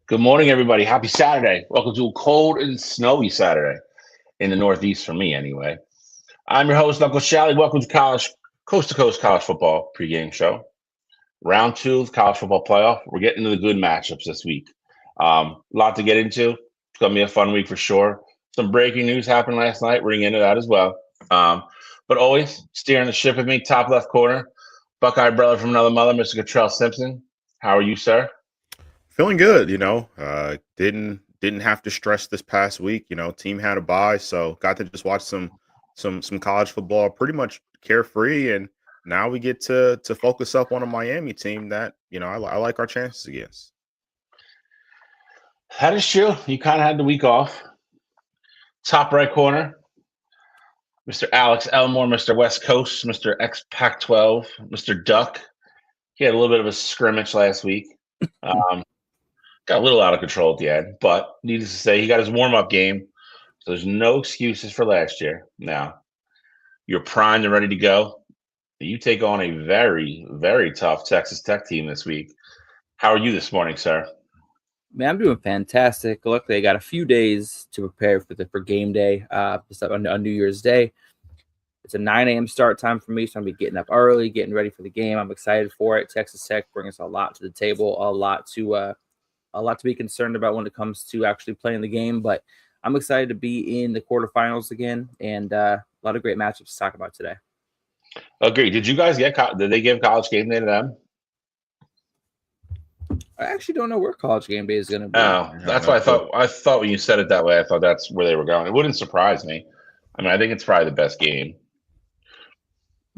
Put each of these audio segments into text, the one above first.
Good morning, everybody. Happy Saturday. Welcome to a cold and snowy Saturday in the Northeast for me, anyway. I'm your host, Uncle Shally. Welcome to coast college football pregame show. Round two of college football playoff. We're getting into the good matchups this week. A lot to get into. It's going to be a fun week for sure. Some breaking news happened last night. We're going to get into that as well. But always steering the ship with me, top left corner, Buckeye brother from another mother, Mr. Cottrell Simpson. How are you, sir? Feeling good, didn't have to stress this past week. Team had a bye, so got to just watch some college football pretty much carefree, and now we get to focus up on a Miami team that I like our chances against. That is true. You kind of had the week off. Top right corner, Mr. Alex Elmore, Mr. West Coast, Mr. Ex Pac 12, Mr. Duck. He had a little bit of a scrimmage last week. Um, got a little out of control at the end, but needless to say, he got his warm up game. So there's no excuses for last year. Now, you're primed and ready to go. You take on a very, very tough Texas Tech team this week. How are you this morning, sir? Man, I'm doing fantastic. Luckily, I got a few days to prepare for game day. On New Year's Day, it's a 9 a.m. start time for me, so I'm gonna be getting up early, getting ready for the game. I'm excited for it. Texas Tech brings a lot to the table, a lot to be concerned about when it comes to actually playing the game. But I'm excited to be in the quarterfinals again, and a lot of great matchups to talk about today. Agree. Did you guys did they give college game day to them? I actually don't know where college game day is gonna be. Oh, I have that's no what I clue. thought. I thought when you said it that way, I thought that's where they were going. It wouldn't surprise me. I mean, I think it's probably the best game.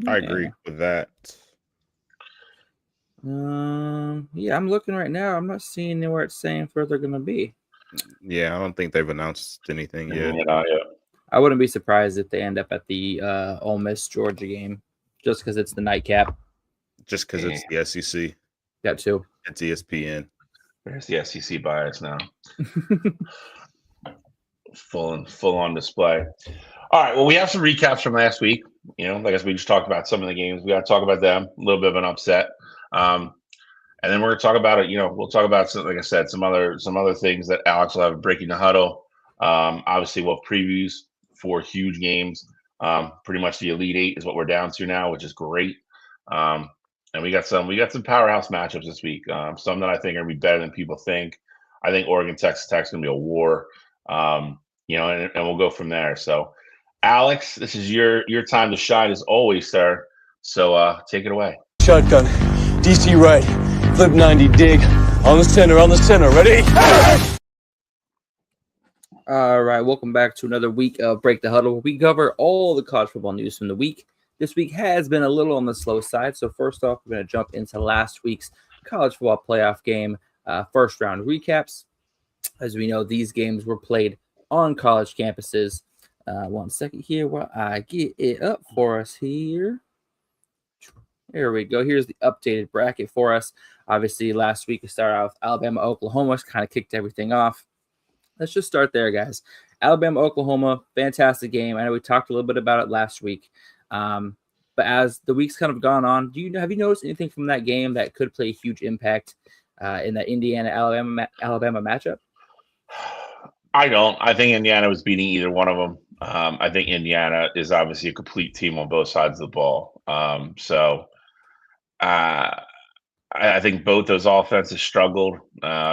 I Yeah. agree with that. Yeah, I'm looking right now. I'm not seeing anywhere it's saying where they're gonna be. Yeah, I don't think they've announced anything yet. Yeah. I wouldn't be surprised if they end up at the Ole Miss Georgia game, just because it's the nightcap. Just because Yeah. it's the SEC, Got two. it's ESPN. There's the SEC bias now, full on display. All right. Well, we have some recaps from last week. Like as we just talked about some of the games, we got to talk about them. A little bit of an upset, um, and then we're going to talk about it. We'll talk about some, like I said, some other things that Alex will have breaking the huddle. Obviously, we'll have previews for huge games. Pretty much the Elite Eight is what we're down to now, which is great. And we got some powerhouse matchups this week. Some that I think are going to be better than people think. I think Oregon Texas Tech is going to be a war. And we'll go from there. So, Alex, this is your time to shine as always, sir. So take it away. Shotgun, DC right, flip 90, dig, on the center, ready? All right, welcome back to another week of Break the Huddle. We cover all the college football news from the week. This week has been a little on the slow side, so first off, we're going to jump into last week's college football playoff game first round recaps. As we know, these games were played on college campuses. 1 second here while I get it up for us here. There we go. Here's the updated bracket for us. Obviously, last week we started out with Alabama, Oklahoma, kind of kicked everything off. Let's just start there, guys. Alabama, Oklahoma, fantastic game. I know we talked a little bit about it last week. But as the week's kind of gone on, have you noticed anything from that game that could play a huge impact in the Indiana-Alabama matchup? I don't. I think Indiana was beating either one of them. I think Indiana is obviously a complete team on both sides of the ball. I think both those offenses struggled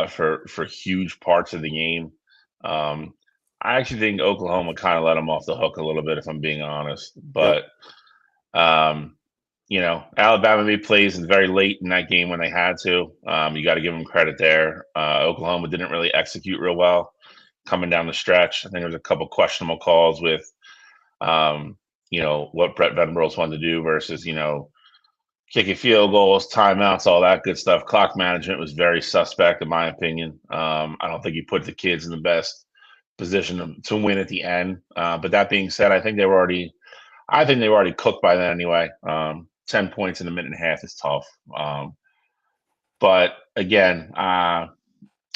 for huge parts of the game. I actually think Oklahoma kind of let them off the hook a little bit, if I'm being honest. Yep. But Alabama made plays very late in that game when they had to. You got to give them credit there. Oklahoma didn't really execute real well coming down the stretch. I think there was a couple questionable calls with, what Brett Venables wanted to do versus, kicking field goals, timeouts, all that good stuff. Clock management was very suspect, in my opinion. I don't think he put the kids in the best position to win at the end. But that being said, I think they were already cooked by then anyway. 10 points in a minute and a half is tough. But again,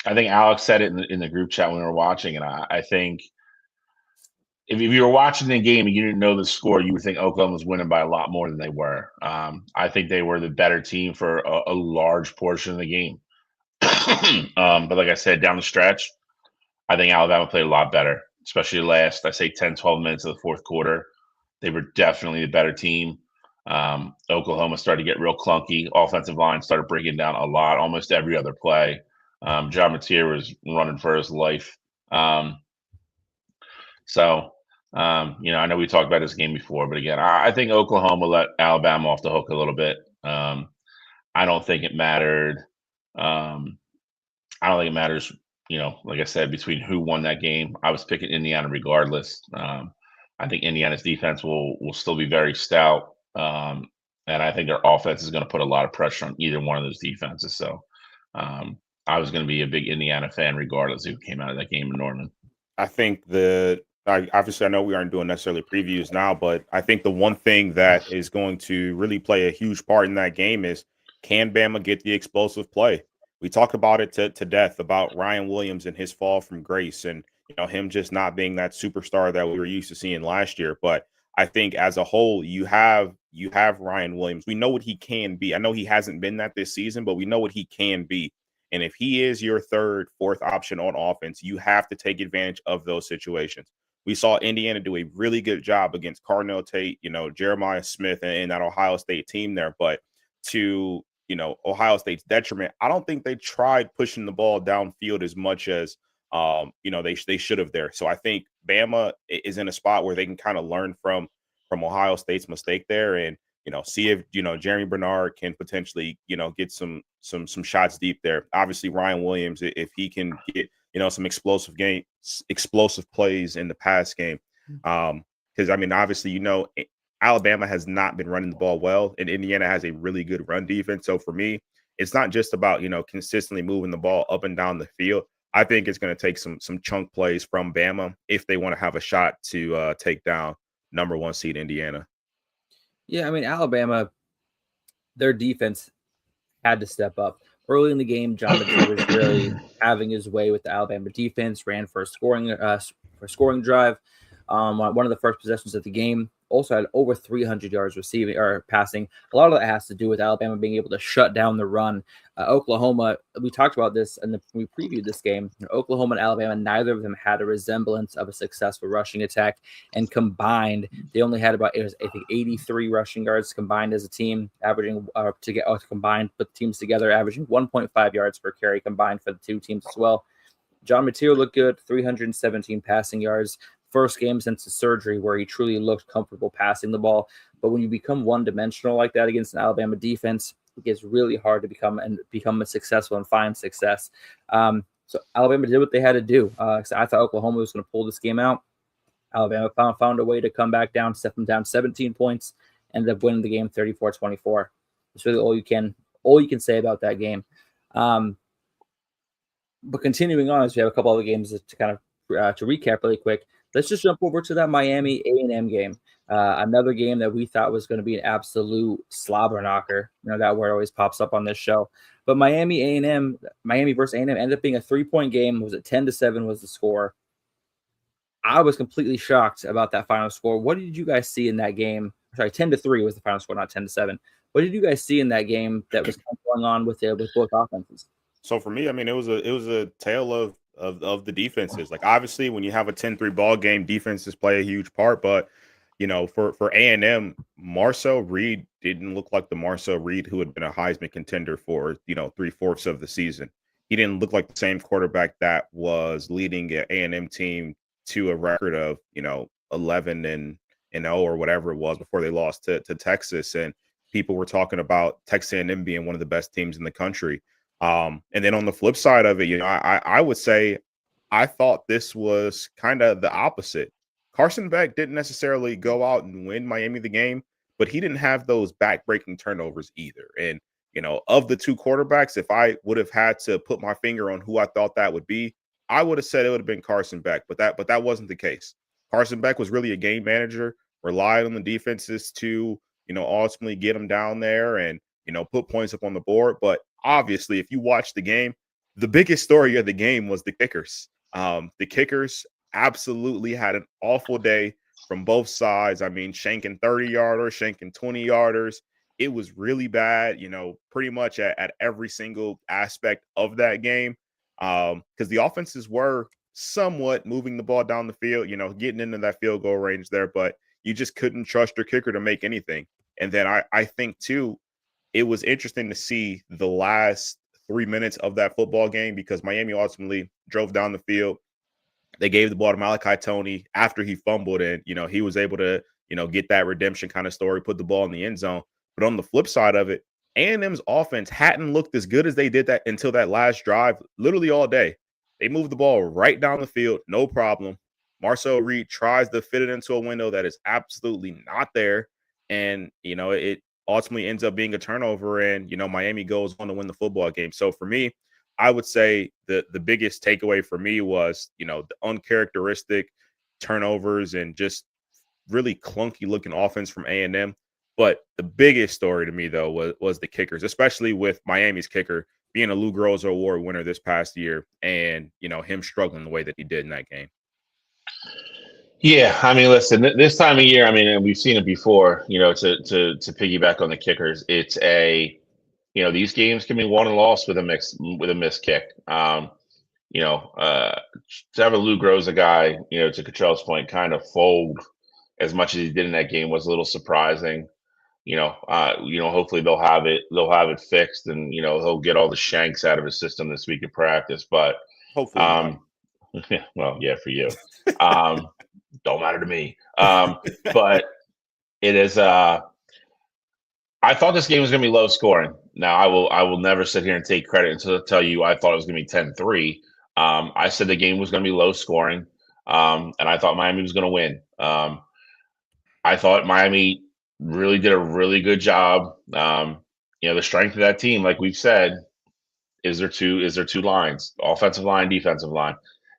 I think Alex said it in the group chat when we were watching, and I think if you were watching the game and you didn't know the score, you would think Oklahoma was winning by a lot more than they were. I think they were the better team for a large portion of the game. But like I said, down the stretch, I think Alabama played a lot better, especially the last, I say, 10, 12 minutes of the fourth quarter. They were definitely the better team. Oklahoma started to get real clunky. Offensive line started breaking down a lot, almost every other play. John Mateer was running for his life. So, I know we talked about this game before, but again, I think Oklahoma let Alabama off the hook a little bit. I don't think it mattered. Um, I don't think it matters, like I said, between who won that game. I was picking Indiana regardless. I think Indiana's defense will still be very stout. And I think their offense is going to put a lot of pressure on either one of those defenses. So I was going to be a big Indiana fan regardless of who came out of that game in Norman. I think obviously I know we aren't doing necessarily previews now, but I think the one thing that is going to really play a huge part in that game is, can Bama get the explosive play? We talked about it to death about Ryan Williams and his fall from grace, and him just not being that superstar that we were used to seeing last year. But I think as a whole, you have Ryan Williams. We know what he can be. I know he hasn't been that this season, but we know what he can be. And if he is your third, fourth option on offense, you have to take advantage of those situations. We saw Indiana do a really good job against Cardinal Tate, Jeremiah Smith and that Ohio State team there. But to, Ohio State's detriment, I don't think they tried pushing the ball downfield as much as, they should have there. So I think Bama is in a spot where they can kind of learn from Ohio State's mistake there and, see if, Jeremy Bernard can potentially, get some shots deep there. Obviously, Ryan Williams, if he can get, some explosive plays in the pass game. Because, obviously, Alabama has not been running the ball well, and Indiana has a really good run defense. So for me, it's not just about, consistently moving the ball up and down the field. I think it's going to take some chunk plays from Bama if they want to have a shot to take down number 1 seed Indiana. Yeah, Alabama, their defense had to step up. Early in the game, John Mateer was really having his way with the Alabama defense, ran for a scoring drive. One of the first possessions of the game. Also had over 300 yards receiving or passing. A lot of that has to do with Alabama being able to shut down the run. Oklahoma, we talked about this and we previewed this game. Oklahoma and Alabama, neither of them had a resemblance of a successful rushing attack. And combined, they only had about, 83 rushing yards combined as a team, averaging combined, put the teams together, averaging 1.5 yards per carry combined for the two teams as well. John Mateer looked good, 317 passing yards. First game since the surgery where he truly looked comfortable passing the ball. But when you become one-dimensional like that against an Alabama defense, it gets really hard to become a successful and find success. So Alabama did what they had to do. I thought Oklahoma was going to pull this game out. Alabama found a way to come back down, step them down 17 points, ended up winning the game 34-24. That's really all you can say about that game. But continuing on, as we have a couple other games to kind of to recap really quick. Let's just jump over to that Miami A&M game. Another game that we thought was going to be an absolute slobber knocker. That word always pops up on this show. But Miami versus A&M ended up being a 3-point game. Was it 10-7 was the score? I was completely shocked about that final score. What did you guys see in that game? Sorry, 10-3 was the final score, not 10-7. What did you guys see in that game that was going on with both offenses? So for me, it was a tale of the defenses. Like obviously when you have a 10-3 ball game, defenses play a huge part, but for A&M, Marcel Reed didn't look like the Marcel Reed who had been a Heisman contender for 3/4 of the season. He didn't look like the same quarterback that was leading an A&M team to a record of 11-0 or whatever it was before they lost to Texas, and people were talking about Texas A&M being one of the best teams in the country. And then on the flip side of it, I would say I thought this was kind of the opposite. Carson Beck didn't necessarily go out and win Miami the game, but he didn't have those back-breaking turnovers either. And, of the two quarterbacks, if I would have had to put my finger on who I thought that would be, I would have said it would have been Carson Beck, but that wasn't the case. Carson Beck was really a game manager, relied on the defenses to, ultimately get them down there and, put points up on the board. But obviously, if you watch the game, the biggest story of the game was the kickers. The kickers absolutely had an awful day from both sides. Shanking 30-yarders, shanking 20-yarders. it was really bad, pretty much at every single aspect of that game. Because the offenses were somewhat moving the ball down the field, getting into that field goal range there, but you just couldn't trust your kicker to make anything. And then I think too, it was interesting to see the last 3 minutes of that football game because Miami ultimately drove down the field. They gave the ball to Malachi Tony after he fumbled, and he was able to get that redemption kind of story, put the ball in the end zone. But on the flip side of it, A&M's offense hadn't looked as good as they did that until that last drive, literally all day. They moved the ball right down the field, no problem. Marcel Reed tries to fit it into a window that is absolutely not there, and it ultimately ends up being a turnover, and Miami goes on to win the football game. So for me, I would say the biggest takeaway for me was, the uncharacteristic turnovers and just really clunky looking offense from A&M. But the biggest story to me, though, was the kickers, especially with Miami's kicker being a Lou Groza Award winner this past year and, him struggling the way that he did in that game. Yeah, I mean, listen, this time of year, I mean, and we've seen it before, to piggyback on the kickers, it's these games can be won and lost with a missed kick. To have a Lou Groza guy, to Cottrell's point, kind of fold as much as he did in that game was a little surprising. Hopefully they'll have it fixed, and he'll get all the shanks out of his system this week of practice. But hopefully, well, yeah, for you, don't matter to me. But it is. I thought this game was going to be low scoring. Now, I will never sit here and take credit until I tell you I thought it was going to be 10-3. I said the game was going to be low scoring, and I thought Miami was going to win. I thought Miami really did a really good job. The strength of that team, like we've said, is there two lines: offensive line, defensive line.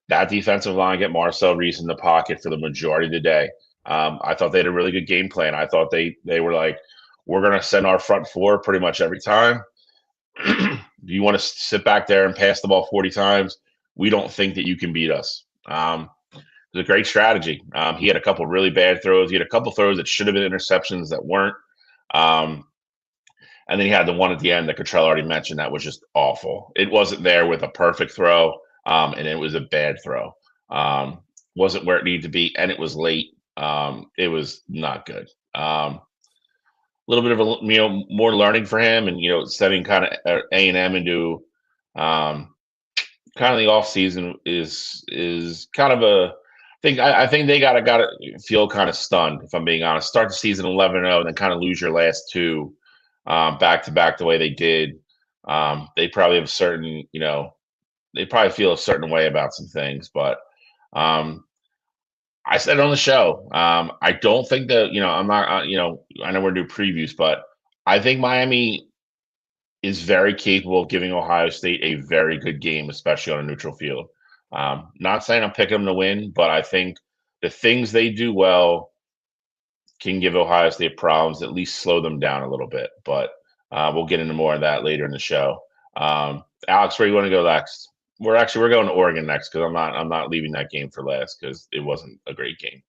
That defensive line get Marcel Reese in the pocket for the majority of the day. I thought they had a really good game plan. I thought they were like, we're going to send our front four pretty much every time. Do you want to sit back there and pass the ball 40 times? We don't think that you can beat us. It was a great strategy. He had a couple really bad throws. He had a couple throws that should have been interceptions that weren't. And then he had the one at the end that Cottrell already mentioned that was just awful. It wasn't there with a perfect throw, and it was a bad throw. Wasn't where it needed to be, and it was late. It was not good. Little bit of a more learning for him, and setting kind of A&M into kind of the off season is kind of a thing. I think they gotta feel kind of stunned, if I'm being honest. Start the season 11-0 and then kind of lose your last two back to back the way they did. They probably have a certain they probably feel a certain way about some things, but I said it on the show. I don't think that I'm not. I know we're doing previews, but I think Miami is very capable of giving Ohio State a very good game, especially on a neutral field. Not saying I'm picking them to win, but I think the things they do well can give Ohio State problems, at least slow them down a little bit. But we'll get into more of that later in the show. Alex, where do you want to go next? We're going to Oregon next because I'm not leaving that game for last because it wasn't a great game.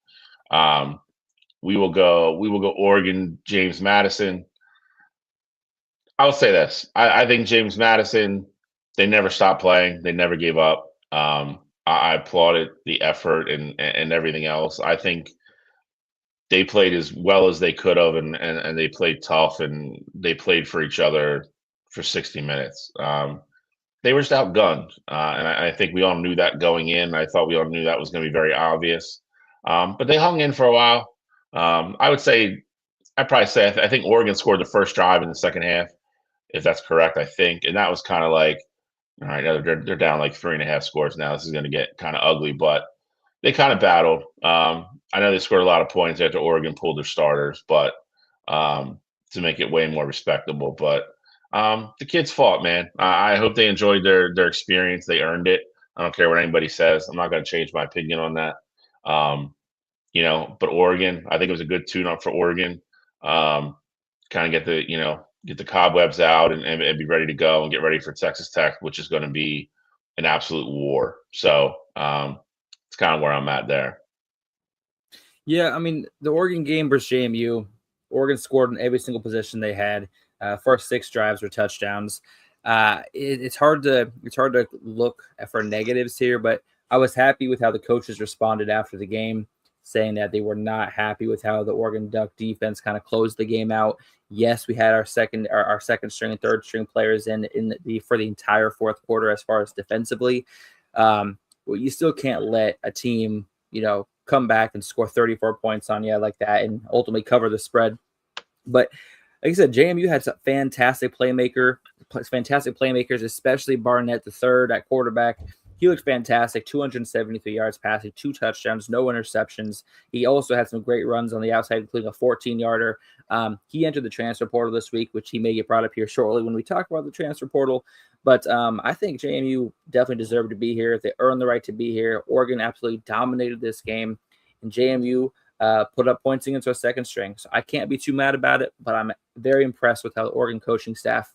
We will go Oregon, James Madison. I'll say this. I think James Madison, they never stopped playing. They never gave up. I applauded the effort and everything else. I think they played as well as they could have, and they played tough, and they played for each other for 60 minutes. They were just outgunned, and I think we all knew that going in. I thought we all knew that was going to be very obvious, but they hung in for a while. I'd probably say I think Oregon scored the first drive in the second half, if that's correct. I think, and that was kind of like, all right, they're down like 3.5 scores now. This is going to get kind of ugly, but they kind of battled. I know they scored a lot of points after Oregon pulled their starters, but to make it way more respectable. But the kids fought, man. I hope they enjoyed their experience. They earned it. I don't care what anybody says. I'm not going to change my opinion on that. But Oregon, I think it was a good tune-up for Oregon. Kind of get the cobwebs out and be ready to go and get ready for Texas Tech, which is going to be an absolute war. So it's kind of where I'm at there. Yeah, I mean, the Oregon game versus JMU, Oregon scored in every single position they had. First 6 drives were touchdowns. It's hard to look for negatives here, but I was happy with how the coaches responded after the game, saying that they were not happy with how the Oregon Duck defense kind of closed the game out. Yes, we had our second string and third string players for the entire fourth quarter as far as defensively. Well, you still can't let a team, come back and score 34 points on you like that and ultimately cover the spread. But like I said, JMU had some fantastic playmakers, especially Barnett the third at quarterback. He looked fantastic, 273 yards passing, 2 touchdowns, no interceptions. He also had some great runs on the outside, including a 14-yarder. He entered the transfer portal this week, which he may get brought up here shortly when we talk about the transfer portal. But I think JMU definitely deserved to be here. They earned the right to be here. Oregon absolutely dominated this game, and JMU put up points against our second string. So I can't be too mad about it, but I'm very impressed with how the Oregon coaching staff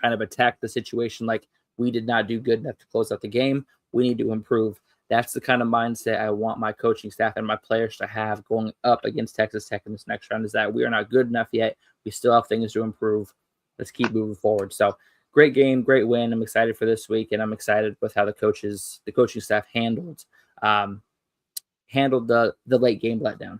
kind of attacked the situation like we did not do good enough to close out the game. We need to improve. That's the kind of mindset I want my coaching staff and my players to have going up against Texas Tech in this next round, is that we are not good enough yet. We still have things to improve. Let's keep moving forward. So great game, great win. I'm excited for this week, and I'm excited with how the coaching staff handled the late game letdown.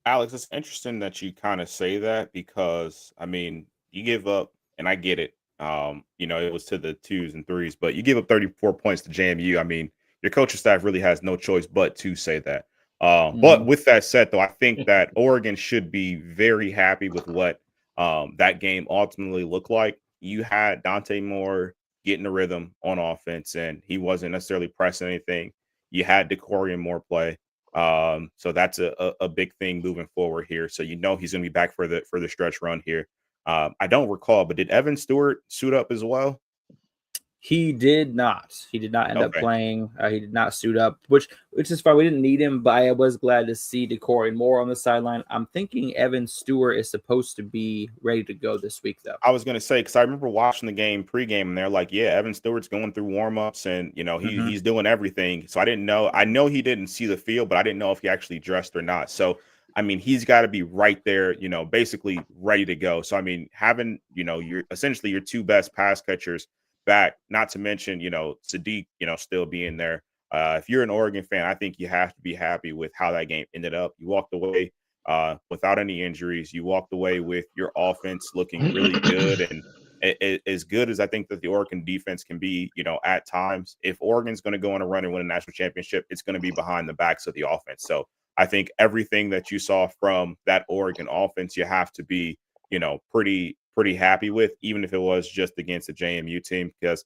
Alex, it's interesting that you kind of say that because, you give up, and I get it. It was to the 2s and 3s, but you give up 34 points to JMU. Your coaching staff really has no choice but to say that. But with that said, though, I think that Oregon should be very happy with what that game ultimately looked like. You had Dante Moore getting the rhythm on offense, and he wasn't necessarily pressing anything. You had DeCorian Moore play. So that's a big thing moving forward here. So he's going to be back for the stretch run here. I don't recall, but did Evan Stewart suit up as well? He did not. He did not end up playing. He did not suit up, which is fine. We didn't need him, but I was glad to see DeCorian Moore on the sideline. I'm thinking Evan Stewart is supposed to be ready to go this week, though. I was going to say, because I remember watching the game pregame, and they're like, yeah, Evan Stewart's going through warm-ups, and, he's doing everything. So I didn't know. I know he didn't see the field, but I didn't know if he actually dressed or not. So, he's got to be right there, basically ready to go. So, having, your 2 best pass catchers back, not to mention, Sadiq, still being there. If you're an Oregon fan, I think you have to be happy with how that game ended up. You walked away without any injuries. You walked away with your offense looking really good, and as good as I think that the Oregon defense can be, at times. If Oregon's going to go on a run and win a national championship, it's going to be behind the backs of the offense. So I think everything that you saw from that Oregon offense, you have to be, pretty happy with, even if it was just against the JMU team, because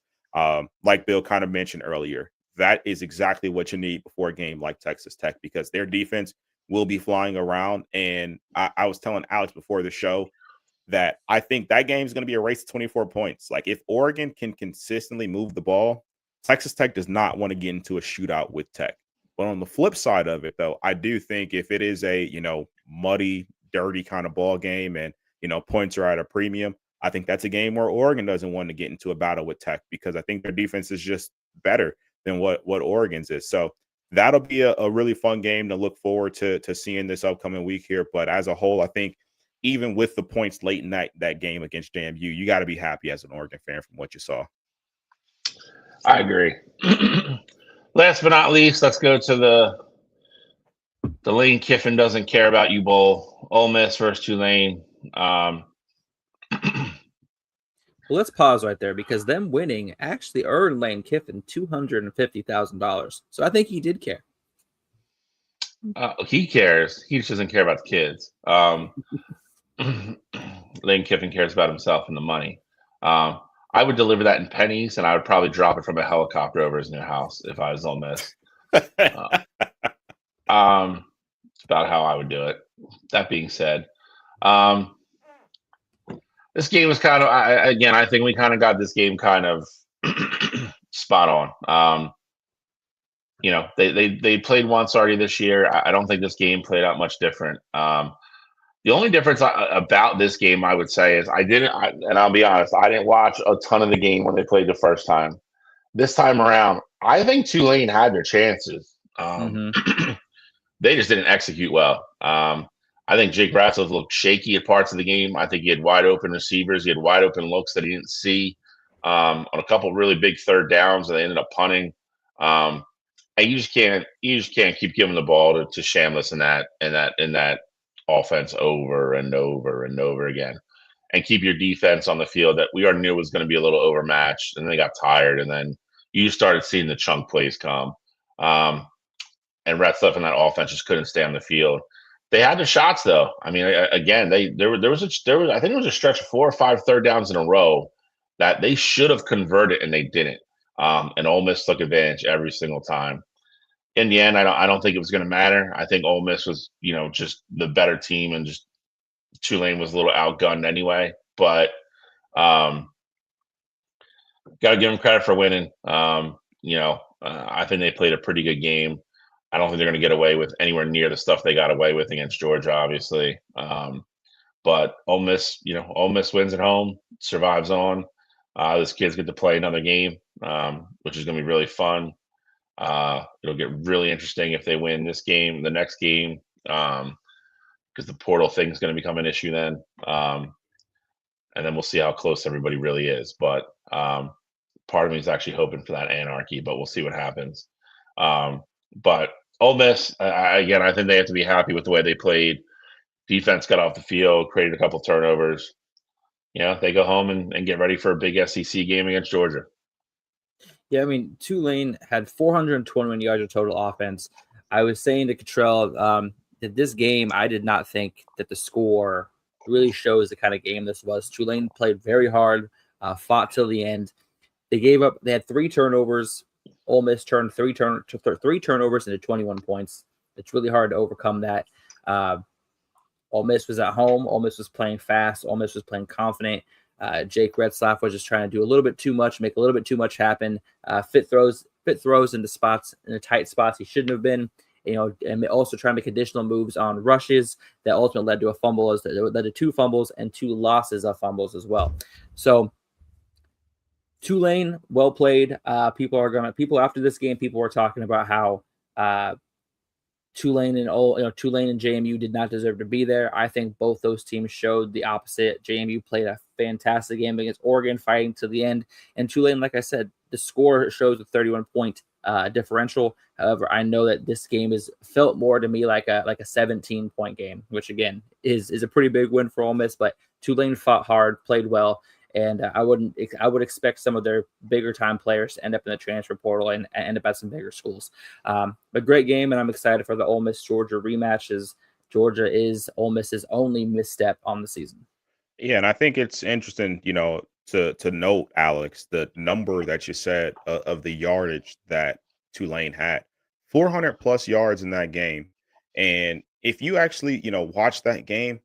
like Bill kind of mentioned earlier, that is exactly what you need before a game like Texas Tech, because their defense will be flying around. And I was telling Alex before the show that I think that game is going to be a race to 24 points. Like, if Oregon can consistently move the ball, Texas Tech does not want to get into a shootout with Tech. But on the flip side of it, though, I do think if it is a, muddy, dirty kind of ball game and, points are at a premium, I think that's a game where Oregon doesn't want to get into a battle with Tech, because I think their defense is just better than what Oregon's is. So that'll be a really fun game to look forward to seeing this upcoming week here. But as a whole, I think even with the points late in that game against JMU, you got to be happy as an Oregon fan from what you saw. I agree. Last but not least, let's go to the Lane Kiffin doesn't care about you bowl. Ole Miss versus Tulane. Well, let's pause right there, because them winning actually earned Lane Kiffin $250,000. So I think he did care. He cares. He just doesn't care about the kids. Lane Kiffin cares about himself and the money. I would deliver that in pennies, and I would probably drop it from a helicopter over his new house if I was Ole Miss. It's about how I would do it. That being said, this game was kind of, I think we kind of got this game kind of spot on. They played once already this year. I don't think this game played out much different. The only difference about this game, I would say, is and I'll be honest, I didn't watch a ton of the game when they played the first time. This time around, I think Tulane had their chances. They just didn't execute well. I think Jake Ratliff looked shaky at parts of the game. I think he had wide open receivers. He had wide open looks that he didn't see on a couple really big third downs, and they ended up punting. And you just can't keep giving the ball to Shamlis in that offense over and over and over again, and keep your defense on the field that we already knew was going to be a little overmatched, and then they got tired, and then you started seeing the chunk plays come. And Ratliff and that offense just couldn't stay on the field. They had the shots though. I mean, again, there was I think it was a stretch of 4 or 5 third downs in a row that they should have converted and they didn't. And Ole Miss took advantage every single time. In the end, I don't think it was going to matter. I think Ole Miss was, just the better team, and just Tulane was a little outgunned anyway. But got to give them credit for winning. I think they played a pretty good game. I don't think they're going to get away with anywhere near the stuff they got away with against Georgia, obviously. But Ole Miss wins at home, survives on. Those kids get to play another game, which is going to be really fun. It'll get really interesting if they win this game, the next game, because the portal thing is going to become an issue then. And then we'll see how close everybody really is. But part of me is actually hoping for that anarchy, but we'll see what happens. But Ole Miss, again, I think they have to be happy with the way they played. Defense got off the field, created a couple turnovers. They go home and get ready for a big SEC game against Georgia. Yeah, I mean, Tulane had 421 yards of total offense. I was saying to Cottrell that this game, I did not think that the score really shows the kind of game this was. Tulane played very hard, fought till the end. They had 3 turnovers. Ole Miss turned 3 turnovers into 21 points. It's really hard to overcome that. Ole Miss was at home. Ole Miss was playing fast. Ole Miss was playing confident. Jake Retzlaff was just trying to do a little bit too much, make a little bit too much happen. Fit throws into spots, in the tight spots he shouldn't have been. And also try to make additional moves on rushes that ultimately led to a fumble, that led to 2 fumbles and 2 losses of fumbles as well. So Tulane, well played. People after this game, people were talking about how Tulane and JMU did not deserve to be there. I think both those teams showed the opposite. JMU played a fantastic game against Oregon, fighting to the end. And Tulane, like I said, the score shows a 31-point differential. However, I know that this game felt more to me like a 17-point game, which again is a pretty big win for Ole Miss. But Tulane fought hard, played well. And I would expect some of their bigger time players to end up in the transfer portal and end up at some bigger schools. But great game, and I'm excited for the Ole Miss Georgia rematch, as Georgia is Ole Miss's only misstep on the season. Yeah, and I think it's interesting, to note, Alex, the number that you said of the yardage that Tulane had, 400 plus yards in that game. And if you actually, watch that game,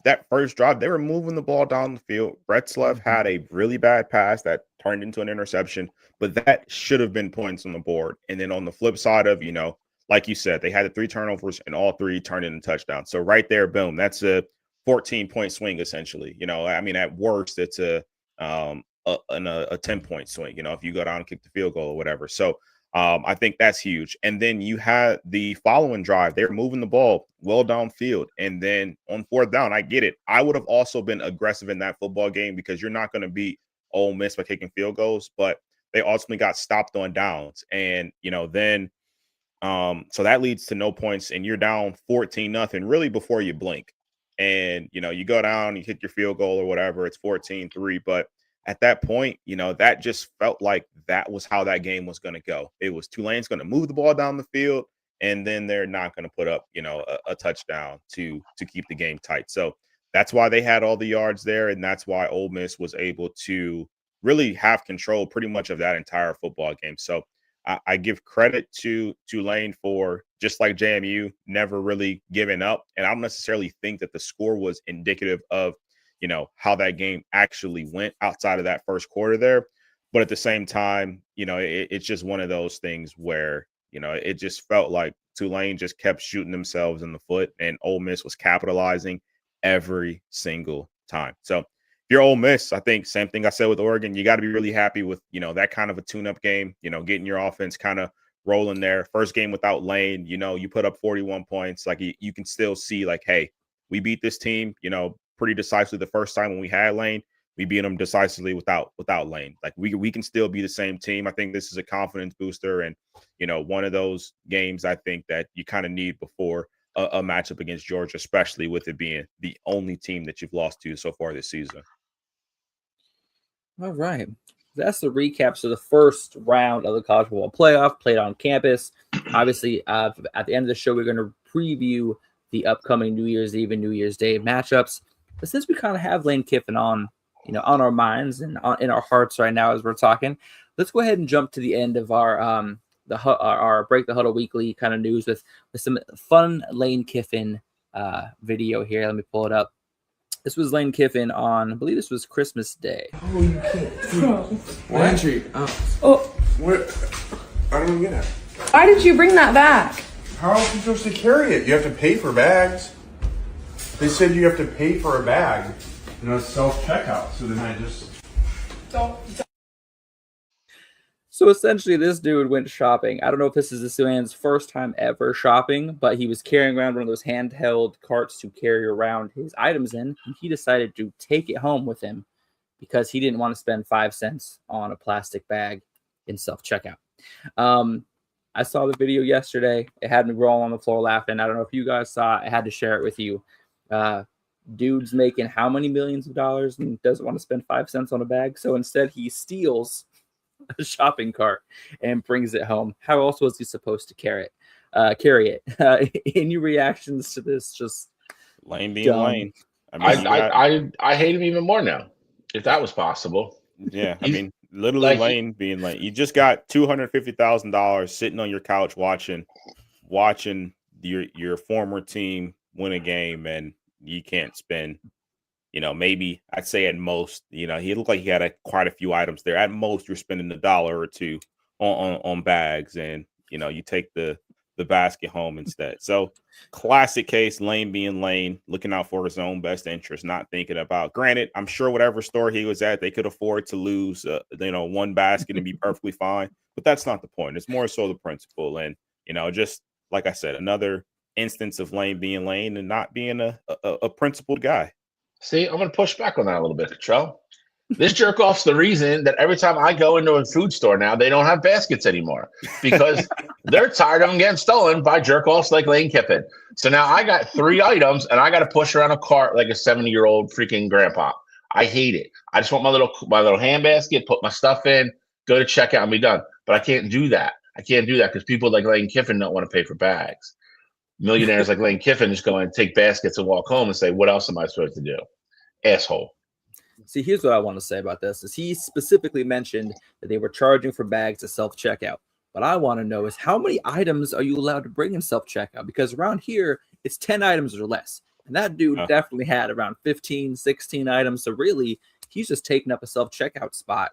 that first drive, they were moving the ball down the field. Retzlaff had a really bad pass that turned into an interception, but that should have been points on the board. And then on the flip side of, like you said, they had the 3 turnovers and all 3 turned into touchdowns. So right there, boom, that's a 14-point swing essentially. At worst, it's a 10-point swing. If you go down and kick the field goal or whatever. So I think that's huge. And then you had the following drive. They're moving the ball well downfield. And then on 4th down, I get it. I would have also been aggressive in that football game because you're not going to beat Ole Miss by kicking field goals. But they ultimately got stopped on downs. And, then so that leads to no points. And you're down 14-0 really before you blink. And, you go down, you kick your field goal or whatever. It's 14-3. But at that point, that just felt like that was how that game was going to go. It was Tulane's going to move the ball down the field, and then they're not going to put up, a touchdown to keep the game tight. So that's why they had all the yards there, and that's why Ole Miss was able to really have control pretty much of that entire football game. So I give credit to Tulane for, just like JMU, never really giving up. And I don't necessarily think that the score was indicative of how that game actually went outside of that first quarter there. But at the same time, it's just one of those things where, it just felt like Tulane just kept shooting themselves in the foot and Ole Miss was capitalizing every single time. So if you're Ole Miss, I think same thing I said with Oregon, you got to be really happy with, that kind of a tune-up game, getting your offense kind of rolling there. First game without Lane, you put up 41 points. Like you can still see like, hey, we beat this team, pretty decisively the first time when we had Lane. We beat them decisively without Lane. Like we can still be the same team. I think this is a confidence booster, and one of those games I think that you kind of need before a matchup against Georgia, especially with it being the only team that you've lost to so far this season. All right. That's the recaps of the first round of the college football playoff played on campus. Obviously, at the end of the show, we're going to preview the upcoming New Year's Eve and New Year's Day matchups. But since we kind of have Lane Kiffin on our minds and in our hearts right now as we're talking, let's go ahead and jump to the end of our Break the Huddle weekly kind of news with some fun Lane Kiffin video here. Let me pull it up. This was Lane Kiffin on, I believe this was Christmas Day. Oh, you can't. Landry. Oh, What? I don't get it. why did you bring that back? How else are you supposed to carry it? You have to pay for bags. They said you have to pay for a bag. It's self-checkout. So then I just... So essentially, this dude went shopping. I don't know if this is this man's first time ever shopping, but he was carrying around one of those handheld carts to carry around his items in, and he decided to take it home with him because he didn't want to spend 5 cents on a plastic bag in self-checkout. I saw the video yesterday. It had me roll on the floor laughing. I don't know if you guys saw it. I had to share it with you. Dude's making how many millions of dollars and doesn't want to spend 5 cents on a bag, so instead he steals a shopping cart and brings it home. How else was he supposed to carry it? Any reactions to this? Just Lane being dumb. Lane. I hate him even more now. If that was possible. Yeah, I mean, literally like, Lane being Lane. You just got $250,000 sitting on your couch watching your former team win a game, and you can't spend. Maybe I'd say at most, he looked like he had quite a few items there. At most, you're spending $1 or $2 on bags, and you take the basket home instead. So, classic case, Lane being Lane, looking out for his own best interest, not thinking about. Granted, I'm sure whatever store he was at, they could afford to lose, one basket and be perfectly fine. But that's not the point. It's more so the principle, and just like I said, another instance of Lane being Lane and not being a principled guy. See, I'm going to push back on that a little bit, Cottrell. This jerk off's the reason that every time I go into a food store now, they don't have baskets anymore because they're tired of them getting stolen by jerk offs like Lane Kiffin. So now I got 3 items and I got to push around a cart like a 70-year-old freaking grandpa. I hate it. I just want my little hand basket, put my stuff in, go to checkout and be done. But I can't do that. Because people like Lane Kiffin don't want to pay for bags. Millionaires like Lane Kiffin just go and take baskets and walk home and say, what else am I supposed to do? Asshole. See, here's what I want to say about this. Is he specifically mentioned that they were charging for bags to self-checkout. What I want to know is how many items are you allowed to bring in self-checkout? Because around here, it's 10 items or less. And that dude definitely had around 15, 16 items. So really, he's just taking up a self-checkout spot.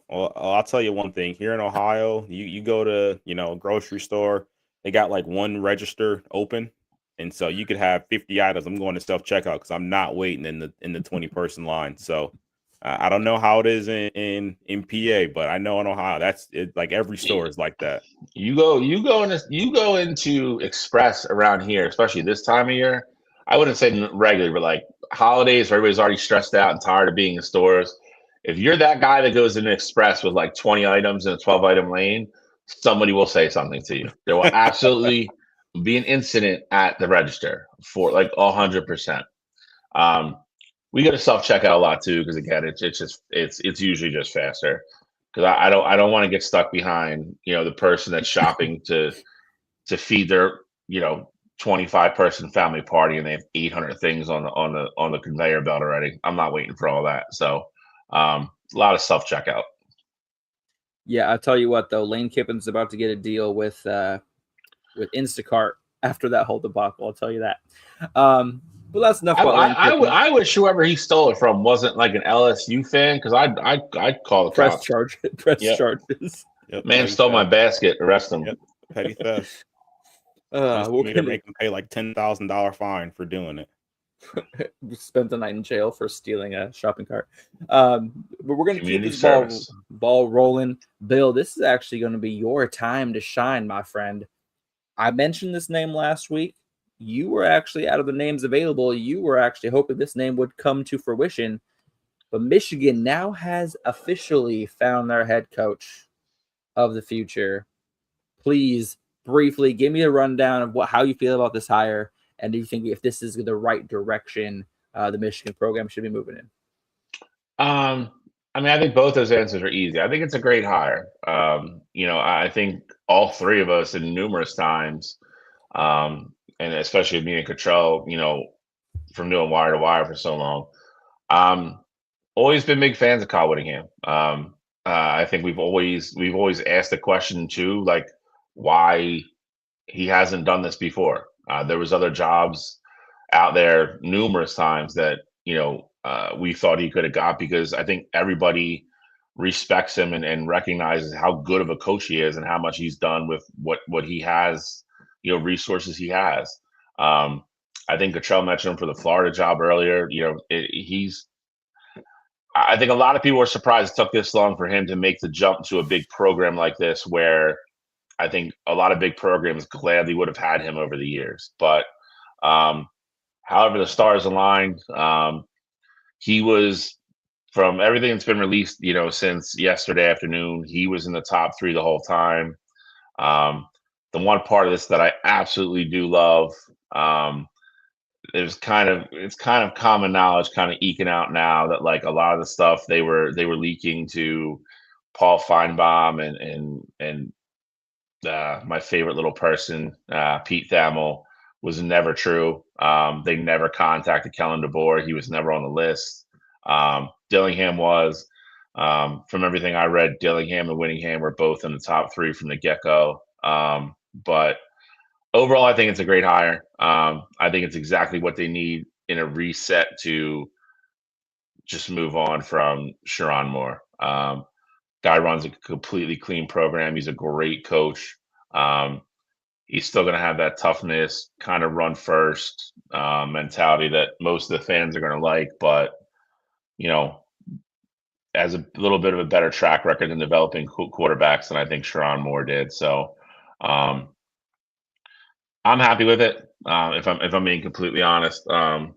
Well, I'll tell you one thing. Here in Ohio, you go to, a grocery store, they got like one register open. And so you could have 50 items. I'm going to self-checkout because I'm not waiting in the 20-person line. So I don't know how it is in PA, but I know in Ohio, that's it. Like every store is like that. You go into Express around here, especially this time of year. I wouldn't say regularly, but like holidays, where everybody's already stressed out and tired of being in stores. If you're that guy that goes into Express with like 20 items in a 12-item lane, somebody will say something to you. There will absolutely be an incident at the register for like 100%. We go to self-checkout a lot too, because again, it's usually just faster. Because I don't want to get stuck behind, the person that's shopping to feed their, 25-person family party and they have 800 things on the conveyor belt already. I'm not waiting for all that. So a lot of self-checkout. Yeah, I'll tell you what though, Lane Kiffin's about to get a deal with Instacart after that whole debacle. I'll tell you that. But that's enough about Lane Kiffin. I wish whoever he stole it from wasn't like an LSU fan, because I'd call the press cops. Charges. Yep, Man stole my basket. Arrest him. Yep. Petty theft. We're gonna make them pay like $10,000 fine for doing it. Spent the night in jail for stealing a shopping cart. But we're going to keep this ball rolling. Bill, this is actually going to be your time to shine, my friend. I mentioned this name last week. you were actually, out of the names available, you were actually hoping this name would come to fruition. But Michigan now has officially found their head coach of the future. Please, briefly, give me a rundown of how you feel about this hire, and do you think if this is the right direction the Michigan program should be moving in? I mean, I think both those answers are easy. I think it's a great hire. I think all three of us in numerous times, and especially me and Cottrell, from doing wire to wire for so long, always been big fans of Kyle Whittingham. I think we've always asked the question too, like why he hasn't done this before. There was other jobs out there numerous times that we thought he could have got, because I think everybody respects him and recognizes how good of a coach he is and how much he's done with what he has, resources he has. I think Cottrell mentioned him for the Florida job earlier. I think a lot of people were surprised it took this long for him to make the jump to a big program like this, where I think a lot of big programs gladly would have had him over the years. But however, the stars aligned. He was, from everything that's been released, since yesterday afternoon, he was in the top 3 the whole time. The one part of this that I absolutely do love, it's kind of common knowledge, kind of eking out now, that like a lot of the stuff they were leaking to Paul Feinbaum and my favorite little person, Pete Thamel, was never true. They never contacted Kellen DeBoer. He was never on the list. Dillingham was. From everything I read, Dillingham and Whittingham were both in the top 3 from the get-go. But overall, I think it's a great hire. I think it's exactly what they need in a reset to just move on from Sharon Moore. Guy runs a completely clean program. He's a great coach. He's still going to have that toughness, kind of run first mentality that most of the fans are going to like, but has a little bit of a better track record in developing quarterbacks than I think Sharon Moore did. So I'm happy with it. If I'm being completely honest, I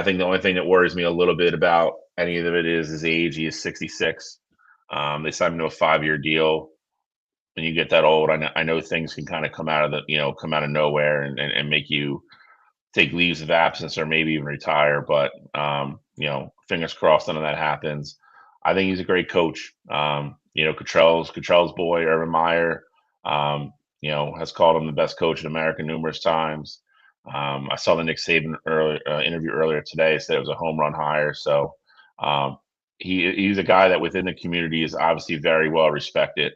think the only thing that worries me a little bit about any of it is his age. He is 66. They signed him to a 5-year deal. When you get that old, I know things can kind of come out of nowhere and make you take leaves of absence or maybe even retire. But fingers crossed none of that happens. I think he's a great coach. Cottrell's boy, Urban Meyer, has called him the best coach in America numerous times. I saw the Nick Saban interview earlier today, said it was a home run hire. So he's a guy that within the community is obviously very well respected.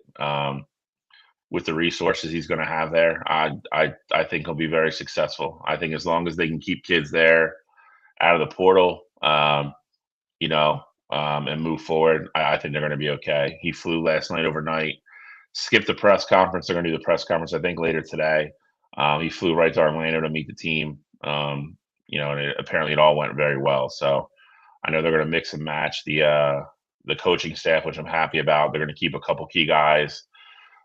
With the resources he's going to have there, I think he'll be very successful. I think as long as they can keep kids there out of the portal, and move forward, I think they're going to be okay. He flew last night overnight, skipped the press conference. They're going to do the press conference, I think, later today. He flew right to Orlando to meet the team. And apparently it all went very well. So I know they're going to mix and match the coaching staff, which I'm happy about. They're going to keep a couple key guys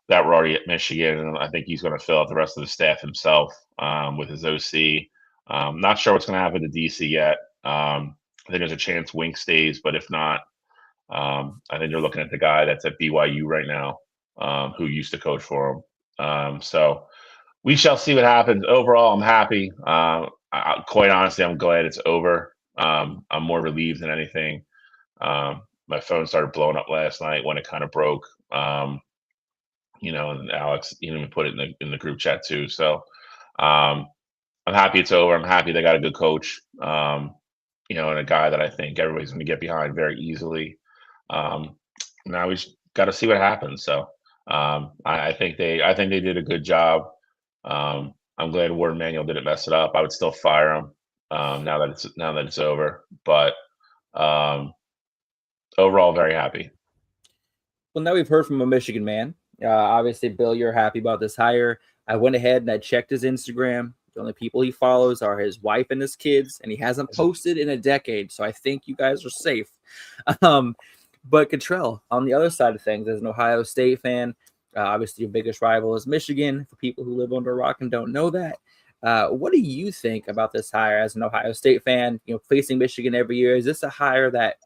that were already at Michigan, and I think he's going to fill out the rest of the staff himself with his OC. Not sure what's going to happen to DC yet. I think there's a chance Wink stays, but if not, I think they're looking at the guy that's at BYU right now, who used to coach for him. So we shall see what happens. Overall, I'm happy. Quite honestly, I'm glad it's over. I'm more relieved than anything. My phone started blowing up last night when it kind of broke. And Alex even put it in the group chat too. So I'm happy it's over. I'm happy they got a good coach, and a guy that I think everybody's going to get behind very easily. Now we just got to see what happens. So I think they did a good job. I'm glad Warren Manuel didn't mess it up. I would still fire him now that it's over. But overall, very happy. Well, now we've heard from a Michigan man. Obviously, Bill, you're happy about this hire. I went ahead and I checked his Instagram. The only people he follows are his wife and his kids, and he hasn't posted in a decade. So I think you guys are safe. But Cottrell, on the other side of things, as an Ohio State fan, obviously your biggest rival is Michigan. For people who live under a rock and don't know that, What do you think about this hire as an Ohio State fan? Facing Michigan every year, is this a hire that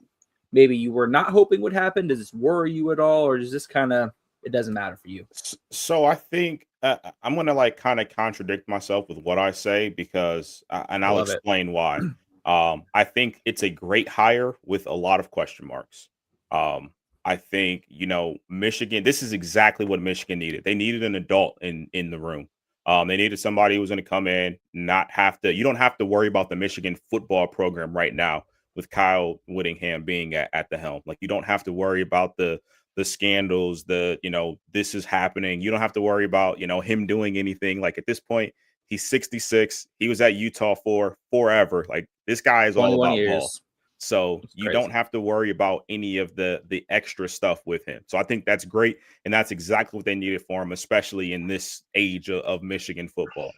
maybe you were not hoping would happen? Does this worry you at all, or is this kind of it doesn't matter for you? So I think I'm going to like kind of contradict myself with what I say because, and I'll Love it. explain why. I think it's a great hire with a lot of question marks. I think, Michigan, this is exactly what Michigan needed. They needed an adult in the room. They needed somebody who was going to come in, you don't have to worry about the Michigan football program right now with Kyle Whittingham being at the helm. Like, you don't have to worry about the scandals, this is happening. You don't have to worry about, him doing anything. Like, at this point, he's 66. He was at Utah for forever. Like, this guy is all 21 about ball. years. So It's you crazy. don't have to worry about any of the extra stuff with him. So I think that's great. And that's exactly what they needed for him, especially in this age of Michigan football.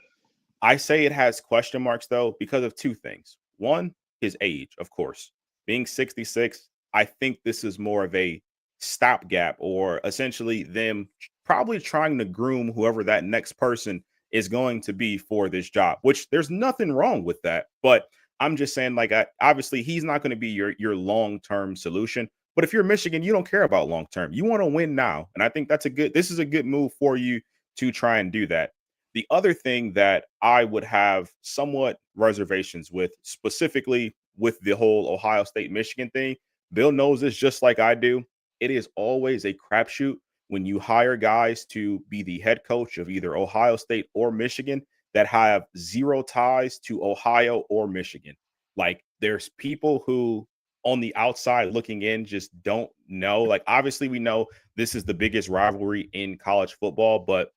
I say it has question marks, though, because of two things. One, his age, of course. Being 66, I think this is more of a stopgap, or essentially them probably trying to groom whoever that next person is going to be for this job, which there's nothing wrong with that. But I'm just saying, like, obviously, he's not going to be your long-term solution. But if you're Michigan, you don't care about long-term. You want to win now. And I think this is a good move for you to try and do that. The other thing that I would have somewhat reservations with, specifically with the whole Ohio State Michigan thing, Bill knows this just like I do. It is always a crapshoot when you hire guys to be the head coach of either Ohio State or Michigan that have zero ties to Ohio or Michigan. Like, there's people who on the outside looking in just don't know. Like, obviously, we know this is the biggest rivalry in college football, but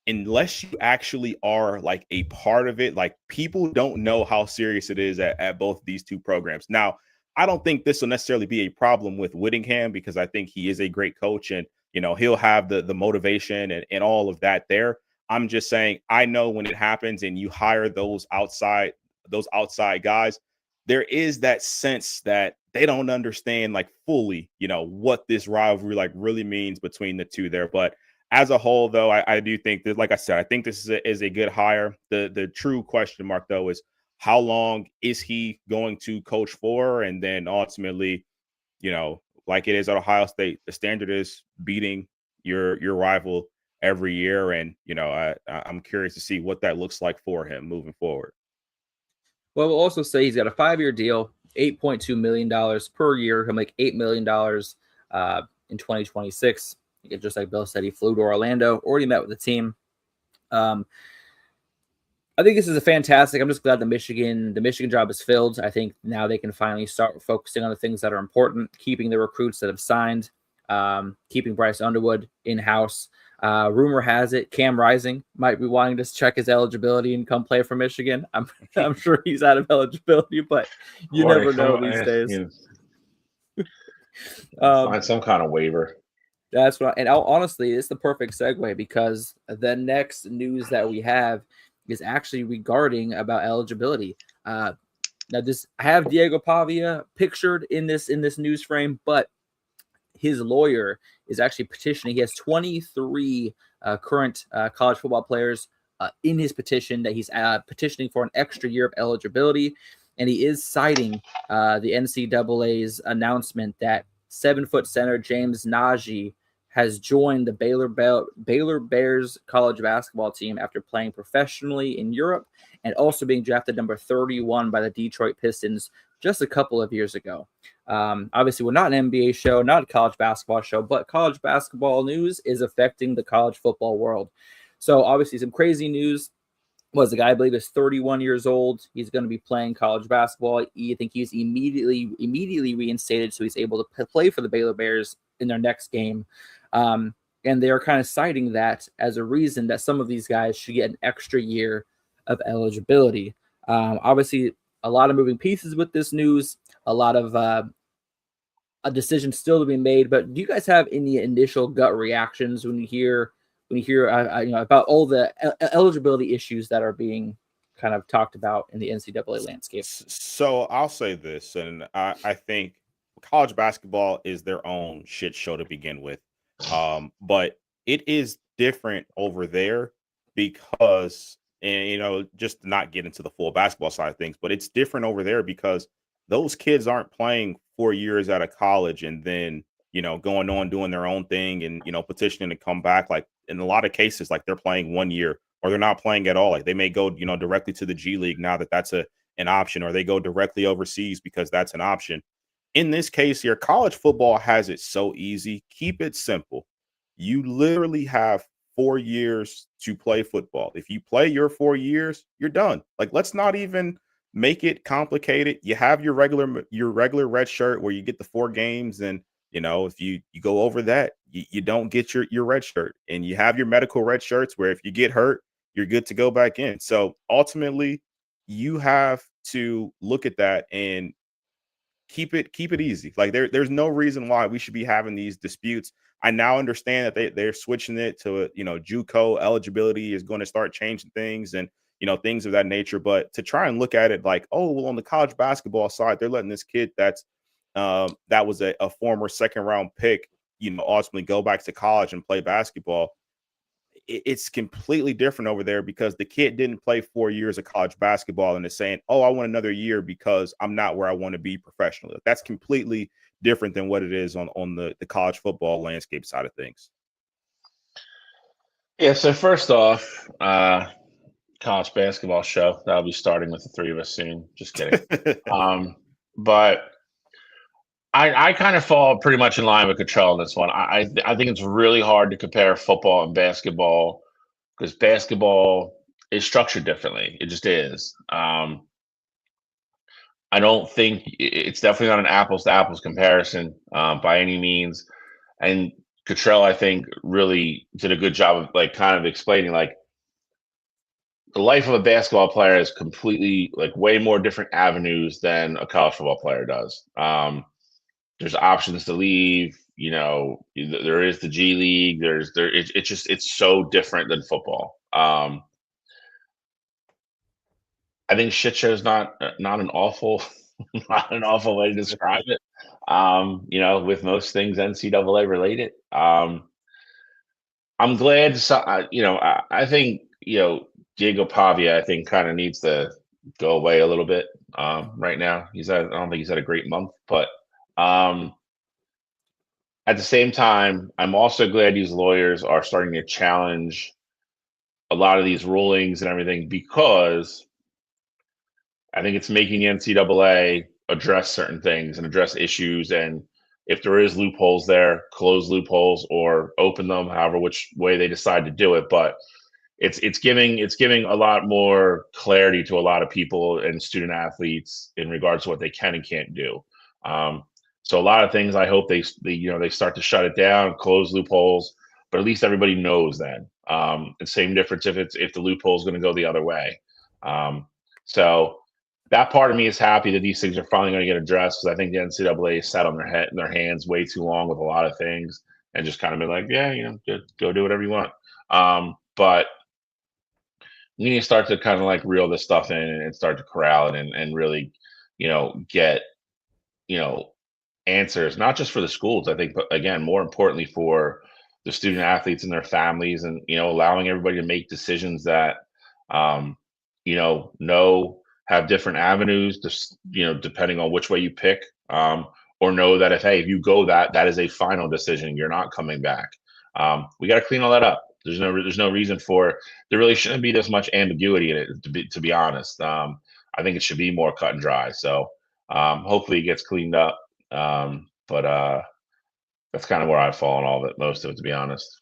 unless you actually are like a part of it, like, people don't know how serious it is at both these two programs. Now, I don't think this will necessarily be a problem with Whittingham because I think he is a great coach and, he'll have the motivation and all of that there. I'm just saying, I know when it happens and you hire those outside guys, there is that sense that they don't understand like fully, what this rivalry like really means between the two there. But as a whole, though, I do think that, like I said, I think this is a good hire. The true question mark, though, is how long is he going to coach for? And then ultimately, like it is at Ohio State, the standard is beating your rival every year. And, I'm curious to see what that looks like for him moving forward. Well, we'll also say he's got a 5-year deal, $8.2 million per year. He'll make $8 million in 2026. Just like Bill said, he flew to Orlando, already met with the team. I think this is a fantastic. I'm just glad the Michigan job is filled. I think now they can finally start focusing on the things that are important, keeping the recruits that have signed, keeping Bryce Underwood in-house. Rumor has it Cam Rising might be wanting to check his eligibility and come play for Michigan. I'm sure he's out of eligibility, but you never know these days. Find some kind of waiver. That's what, honestly, it's the perfect segue because the next news that we have is actually regarding about eligibility. Now, I have Diego Pavia pictured in this news frame, but his lawyer is actually petitioning. He has 23 current college football players in his petition that he's petitioning for an extra year of eligibility, and he is citing the NCAA's announcement that 7-foot center James Najee has joined the Baylor Bears college basketball team after playing professionally in Europe and also being drafted number 31 by the Detroit Pistons just a couple of years ago. Obviously, we're not an NBA show, not a college basketball show, but college basketball news is affecting the college football world. So obviously some crazy news. The guy, I believe, is 31 years old. He's going to be playing college basketball. I think he's immediately reinstated, so he's able to play for the Baylor Bears in their next game. And they are kind of citing that as a reason that some of these guys should get an extra year of eligibility. Obviously, a lot of moving pieces with this news, a lot of a decision still to be made. But do you guys have any initial gut reactions when you hear about all the eligibility issues that are being kind of talked about in the NCAA landscape? So I'll say this, and I think college basketball is their own shit show to begin with. But it is different over there because And, just to not get into the full basketball side of things, but it's different over there because those kids aren't playing 4 years out of college and then, going on doing their own thing and, petitioning to come back. Like in a lot of cases, like they're playing 1 year or they're not playing at all. Like they may go, directly to the G League now that that's an option, or they go directly overseas because that's an option. In this case here, college football has it so easy. Keep it simple. You literally have 4 years to play football. If you play your 4 years, you're done. Like, let's not even make it complicated. You have your regular red shirt where you get the 4 games, and if you go over that, you don't get your red shirt. And you have your medical red shirts where if you get hurt, you're good to go back in. So ultimately, you have to look at that and keep it easy. Like there's no reason why we should be having these disputes. I now understand that they're switching it to JUCO eligibility is going to start changing things and things of that nature. But to try and look at it like, oh well, on the college basketball side, they're letting this kid that was a former second round pick ultimately go back to college and play basketball. It's completely different over there because the kid didn't play 4 years of college basketball and is saying, oh, I want another year because I'm not where I want to be professionally. That's completely different than what it is on the college football landscape side of things. Yeah, so first off, college basketball show. That'll be starting with the three of us soon. Just kidding. But I kind of fall pretty much in line with Cottrell on this one. I think it's really hard to compare football and basketball because basketball is structured differently. It just is. I don't think it's definitely not an apples to apples comparison by any means. And Cottrell, I think, really did a good job of like kind of explaining like the life of a basketball player is completely like way more different avenues than a college football player does. There's options to leave. There is the G League. It's so different than football. I think shit show is not an awful not an awful way to describe it. With most things NCAA related. I'm glad. I think Diego Pavia, I think, kind of needs to go away a little bit right now. I don't think he's had a great month, but at the same time, I'm also glad these lawyers are starting to challenge a lot of these rulings and everything because I think it's making the NCAA address certain things and address issues. And if there is loopholes there, close loopholes or open them, however which way they decide to do it. But it's giving a lot more clarity to a lot of people and student athletes in regards to what they can and can't do. So a lot of things, I hope they start to shut it down, close loopholes, but at least everybody knows then. And same difference if the loophole is going to go the other way. So that part of me is happy that these things are finally going to get addressed because I think the NCAA sat on their hands way too long with a lot of things and just kind of been like, yeah, go do whatever you want. But we need to start to kind of like reel this stuff in and start to corral it and really, get, answers, not just for the schools, I think, but again, more importantly for the student athletes and their families and, allowing everybody to make decisions that, have different avenues, just, depending on which way you pick, or know that if you go that is a final decision, you're not coming back. We got to clean all that up. There's no reason there really shouldn't be this much ambiguity in it, to be honest. I think it should be more cut and dry. So hopefully it gets cleaned up. But that's kind of where I fall on all of it, most of it, to be honest.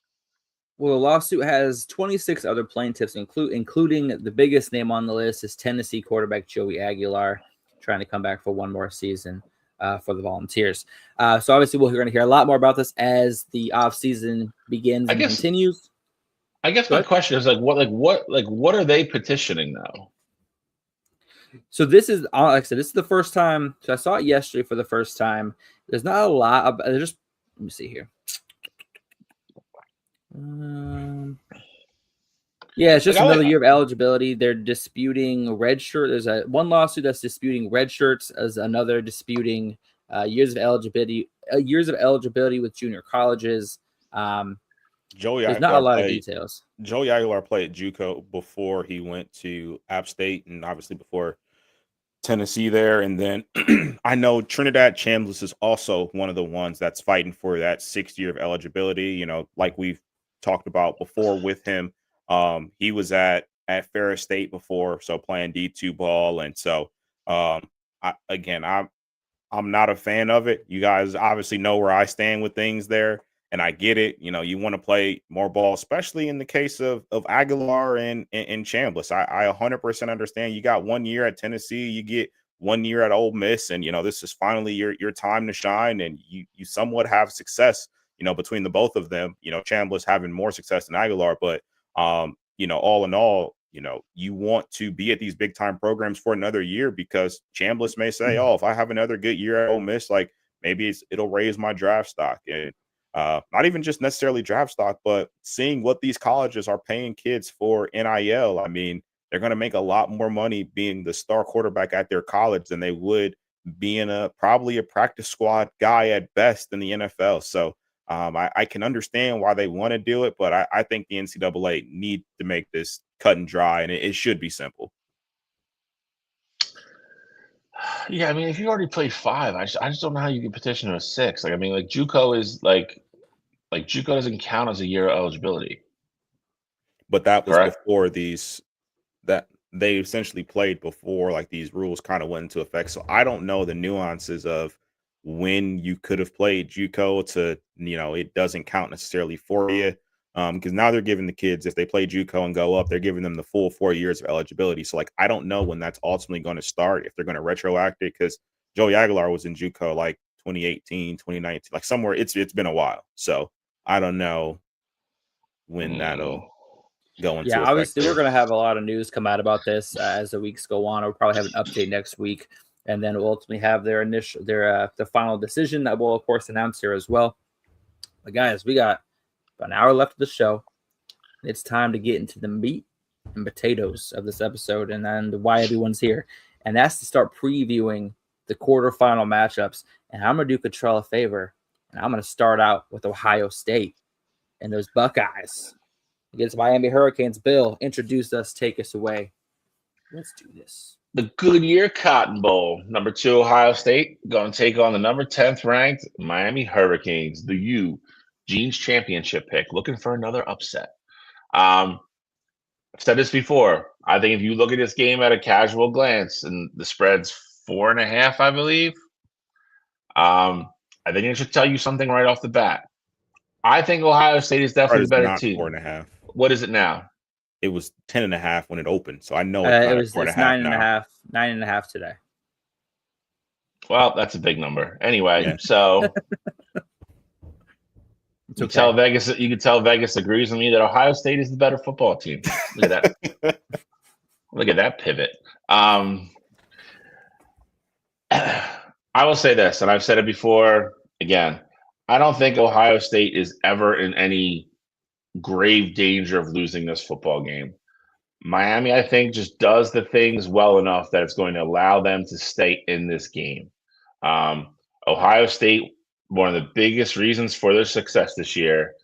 Well, the lawsuit has 26 other plaintiffs, including the biggest name on the list is Tennessee quarterback Joey Aguilar, trying to come back for one more season for the Volunteers. So obviously we're going to hear a lot more about this as the offseason begins and continues. I guess my question is what are they petitioning now? So this is, like I said, this is the first time. So I saw it yesterday for the first time. There's not a lot of, let me see here. Yeah, it's just another year of eligibility. They're disputing red shirt. There's one lawsuit that's disputing red shirts, as another disputing years of eligibility with junior colleges. There's not a lot of details. Joey Aguilar played JUCO before he went to App State, and obviously before Tennessee there. And then I know Trinidad Chambliss is also one of the ones that's fighting for that 6th year of eligibility. You know, like we've talked about before with him. He was at Ferris State before, so playing D2 ball. And so I'm not a fan of it. You guys obviously know where I stand with things there, and I get it. You know, you want to play more ball, especially in the case of Aguilar and Chambliss. I 100% understand. You got 1 year at Tennessee, you get 1 year at Ole Miss, and you know this is finally your time to shine, and you somewhat have success. You know, between the both of them, you know, Chambliss having more success than Aguilar, but you know, all in all, you know, you want to be at these big time programs for another year because Chambliss may say, oh, if I have another good year at Ole Miss, like maybe it'll raise my draft stock. And not even just necessarily draft stock, but seeing what these colleges are paying kids for NIL. I mean, they're going to make a lot more money being the star quarterback at their college than they would being probably a practice squad guy at best in the NFL. So I can understand why they want to do it, but I think the NCAA need to make this cut and dry, and it should be simple. Yeah, I mean, if you already played 5, I just don't know how you can petition to a 6. Like, I mean, like JUCO is like JUCO doesn't count as a year of eligibility. But that was Correct? before that they essentially played before like these rules kind of went into effect. So I don't know the nuances of when you could have played JUCO to, you know, it doesn't count necessarily for you. Because now they're giving the kids, if they play JUCO and go up, they're giving them the full 4 years of eligibility. So like, I don't know when that's ultimately going to start, if they're going to retroact it, because Joey Aguilar was in JUCO like 2018, 2019, like somewhere. It's been a while. So I don't know when that'll go into effect. Obviously we're going to have a lot of news come out about this as the weeks go on. We'll probably have an update next week, and then we'll ultimately have the final decision that we'll of course announce here as well. But guys, we got about an hour left of the show. It's time to get into the meat and potatoes of this episode, and then why everyone's here, and that's to start previewing the quarterfinal matchups. And I'm going to do Cottrell a favor, and I'm going to start out with Ohio State and those Buckeyes against Miami Hurricanes. Bill, introduce us, take us away. Let's do this. The Goodyear Cotton Bowl, number 2 Ohio State going to take on the number 10th ranked Miami Hurricanes. The Gene's championship pick, looking for another upset. I've said this before. I think if you look at this game at a casual glance, and the spread's 4.5, I believe, I think it should tell you something right off the bat. I think Ohio State is definitely the better team. 4.5. What is it now? It was 10.5 when it opened, so I know it's 9.5. 9.5 today. Well, that's a big number. Anyway, so you can tell Vegas agrees with me that Ohio State is the better football team. Look at that. Look at that pivot. I will say this, and I've said it before. Again, I don't think Ohio State is ever in any grave danger of losing this football game. Miami, I think, just does the things well enough that it's going to allow them to stay in this game. Ohio State, one of the biggest reasons for their success this year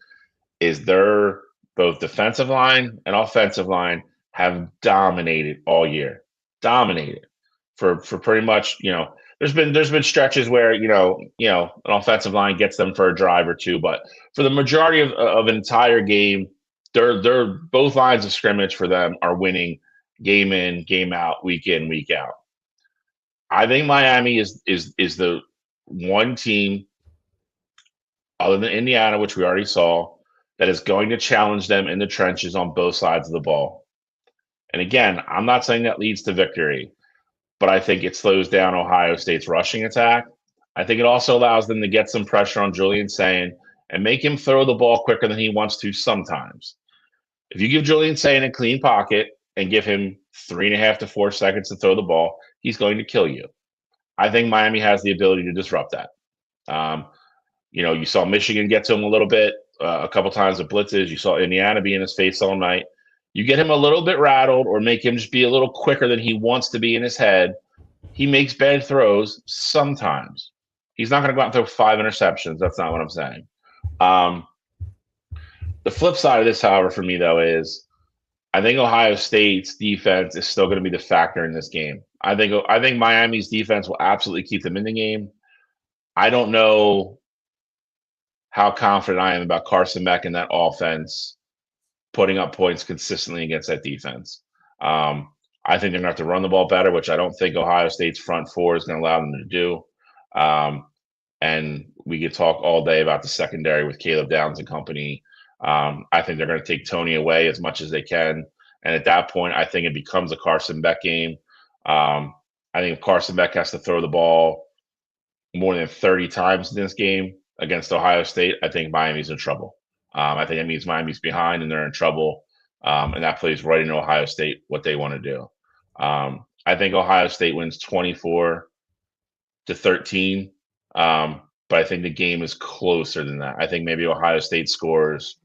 is their both defensive line and offensive line have dominated all year. Dominated for pretty much, you know, there's been stretches where, you know, an offensive line gets them for a drive or two, but for the majority of an entire game, they're both lines of scrimmage for them are winning game in, game out, week in, week out. I think Miami is the one team other than Indiana, which we already saw, that is going to challenge them in the trenches on both sides of the ball. And again, I'm not saying that leads to victory, but I think it slows down Ohio State's rushing attack. I think it also allows them to get some pressure on Julian Sayin and make him throw the ball quicker than he wants to sometimes. If you give Julian Sayin a clean pocket and give him 3.5 to 4 seconds to throw the ball, he's going to kill you. I think Miami has the ability to disrupt that. You know, you saw Michigan get to him a little bit, a couple times with blitzes. You saw Indiana be in his face all night. You get him a little bit rattled or make him just be a little quicker than he wants to be in his head. He makes bad throws sometimes. He's not going to go out and throw 5 interceptions. That's not what I'm saying. The flip side of this, however, for me though, is I think Ohio State's defense is still going to be the factor in this game. I think Miami's defense will absolutely keep them in the game. I don't know how confident I am about Carson Beck and that offense putting up points consistently against that defense. I think they're going to have to run the ball better, which I don't think Ohio State's front four is going to allow them to do. And we could talk all day about the secondary with Caleb Downs and company. I think they're going to take Tony away as much as they can. And at that point, I think it becomes a Carson Beck game. I think if Carson Beck has to throw the ball more than 30 times in this game against Ohio State, I think Miami's in trouble. I think it means Miami's behind and they're in trouble. And that plays right into Ohio State what they want to do. I think Ohio State wins 24-13. But I think the game is closer than that. I think maybe Ohio State scores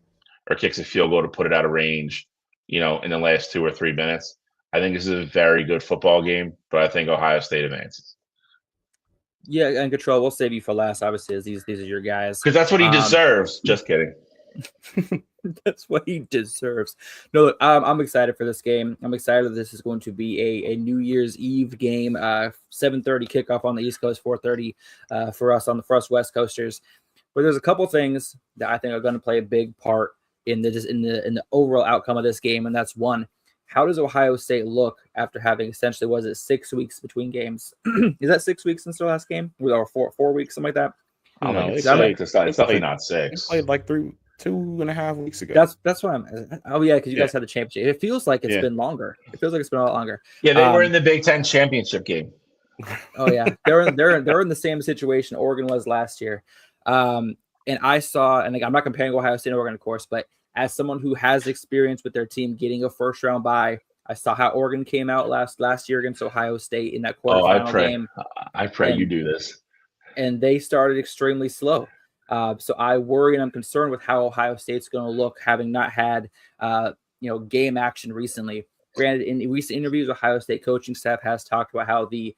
or kicks a field goal to put it out of range, in the last 2 or 3 minutes. I think this is a very good football game, but I think Ohio State advances. Yeah, and Control, we'll save you for last, obviously, as these are your guys. Because that's what he deserves. Just kidding. That's what he deserves. No, look, I'm excited for this game. I'm excited that this is going to be a New Year's Eve game. 7:30 kickoff on the East Coast, 4:30 for us West Coasters. But there's a couple things that I think are going to play a big part in the overall outcome of this game, and that's one. How does Ohio State look after having essentially, 6 weeks between games? Is that 6 weeks since their last game? Or 4 weeks, something like that? I don't No, think it's it's 6. It's definitely not 6. They played like 2.5 weeks ago. That's why I'm. Oh yeah, because you guys had the championship. It feels like it's been longer. It feels like it's been a lot longer. Yeah, they were in the Big Ten championship game. Oh yeah, they're in the same situation Oregon was last year. And I saw, and I'm not comparing Ohio State and Oregon, of course, but as someone who has experience with their team getting a first round bye, I saw how Oregon came out last year against Ohio State in that quarterfinal game. I pray you do this. And they started extremely slow. So I worry and I'm concerned with how Ohio State's going to look, having not had game action recently. Granted, in recent interviews, Ohio State coaching staff has talked about how the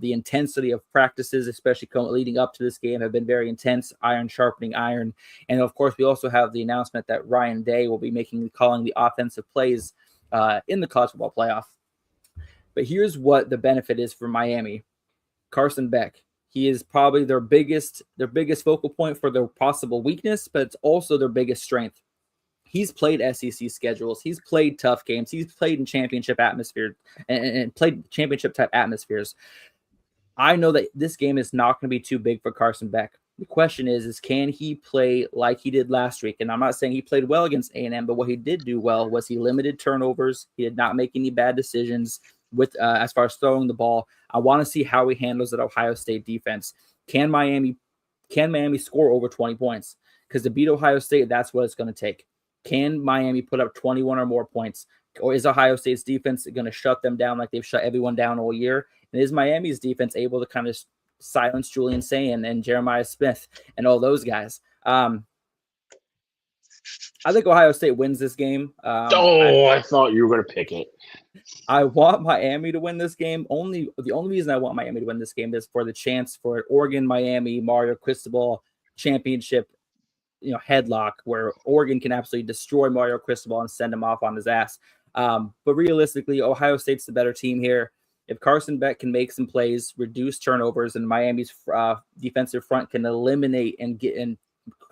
intensity of practices, especially leading up to this game, have been very intense, iron sharpening iron. And of course, we also have the announcement that Ryan Day will be calling the offensive plays in the college football playoff. But here's what the benefit is for Miami. Carson Beck. He is probably their biggest focal point for their possible weakness, but it's also their biggest strength. He's played SEC schedules. He's played tough games. He's played in championship atmosphere and played championship type atmospheres. I know that this game is not going to be too big for Carson Beck. The question is can he play like he did last week? And I'm not saying he played well against A&M, but what he did do well was he limited turnovers. He did not make any bad decisions with as far as throwing the ball. I want to see how he handles that Ohio State defense. Can Miami score over 20 points? Because to beat Ohio State, that's what it's going to take. Can Miami put up 21 or more points? Or is Ohio State's defense going to shut them down like they've shut everyone down all year? And is Miami's defense able to kind of silence Julian Sayin and Jeremiah Smith and all those guys? I think Ohio State wins this game. I thought you were going to pick it. I want Miami to win this game. The only reason I want Miami to win this game is for the chance for Oregon, Miami, Mario Cristobal championship, headlock where Oregon can absolutely destroy Mario Cristobal and send him off on his ass. But realistically, Ohio State's the better team here. If Carson Beck can make some plays, reduce turnovers, and Miami's defensive front can eliminate and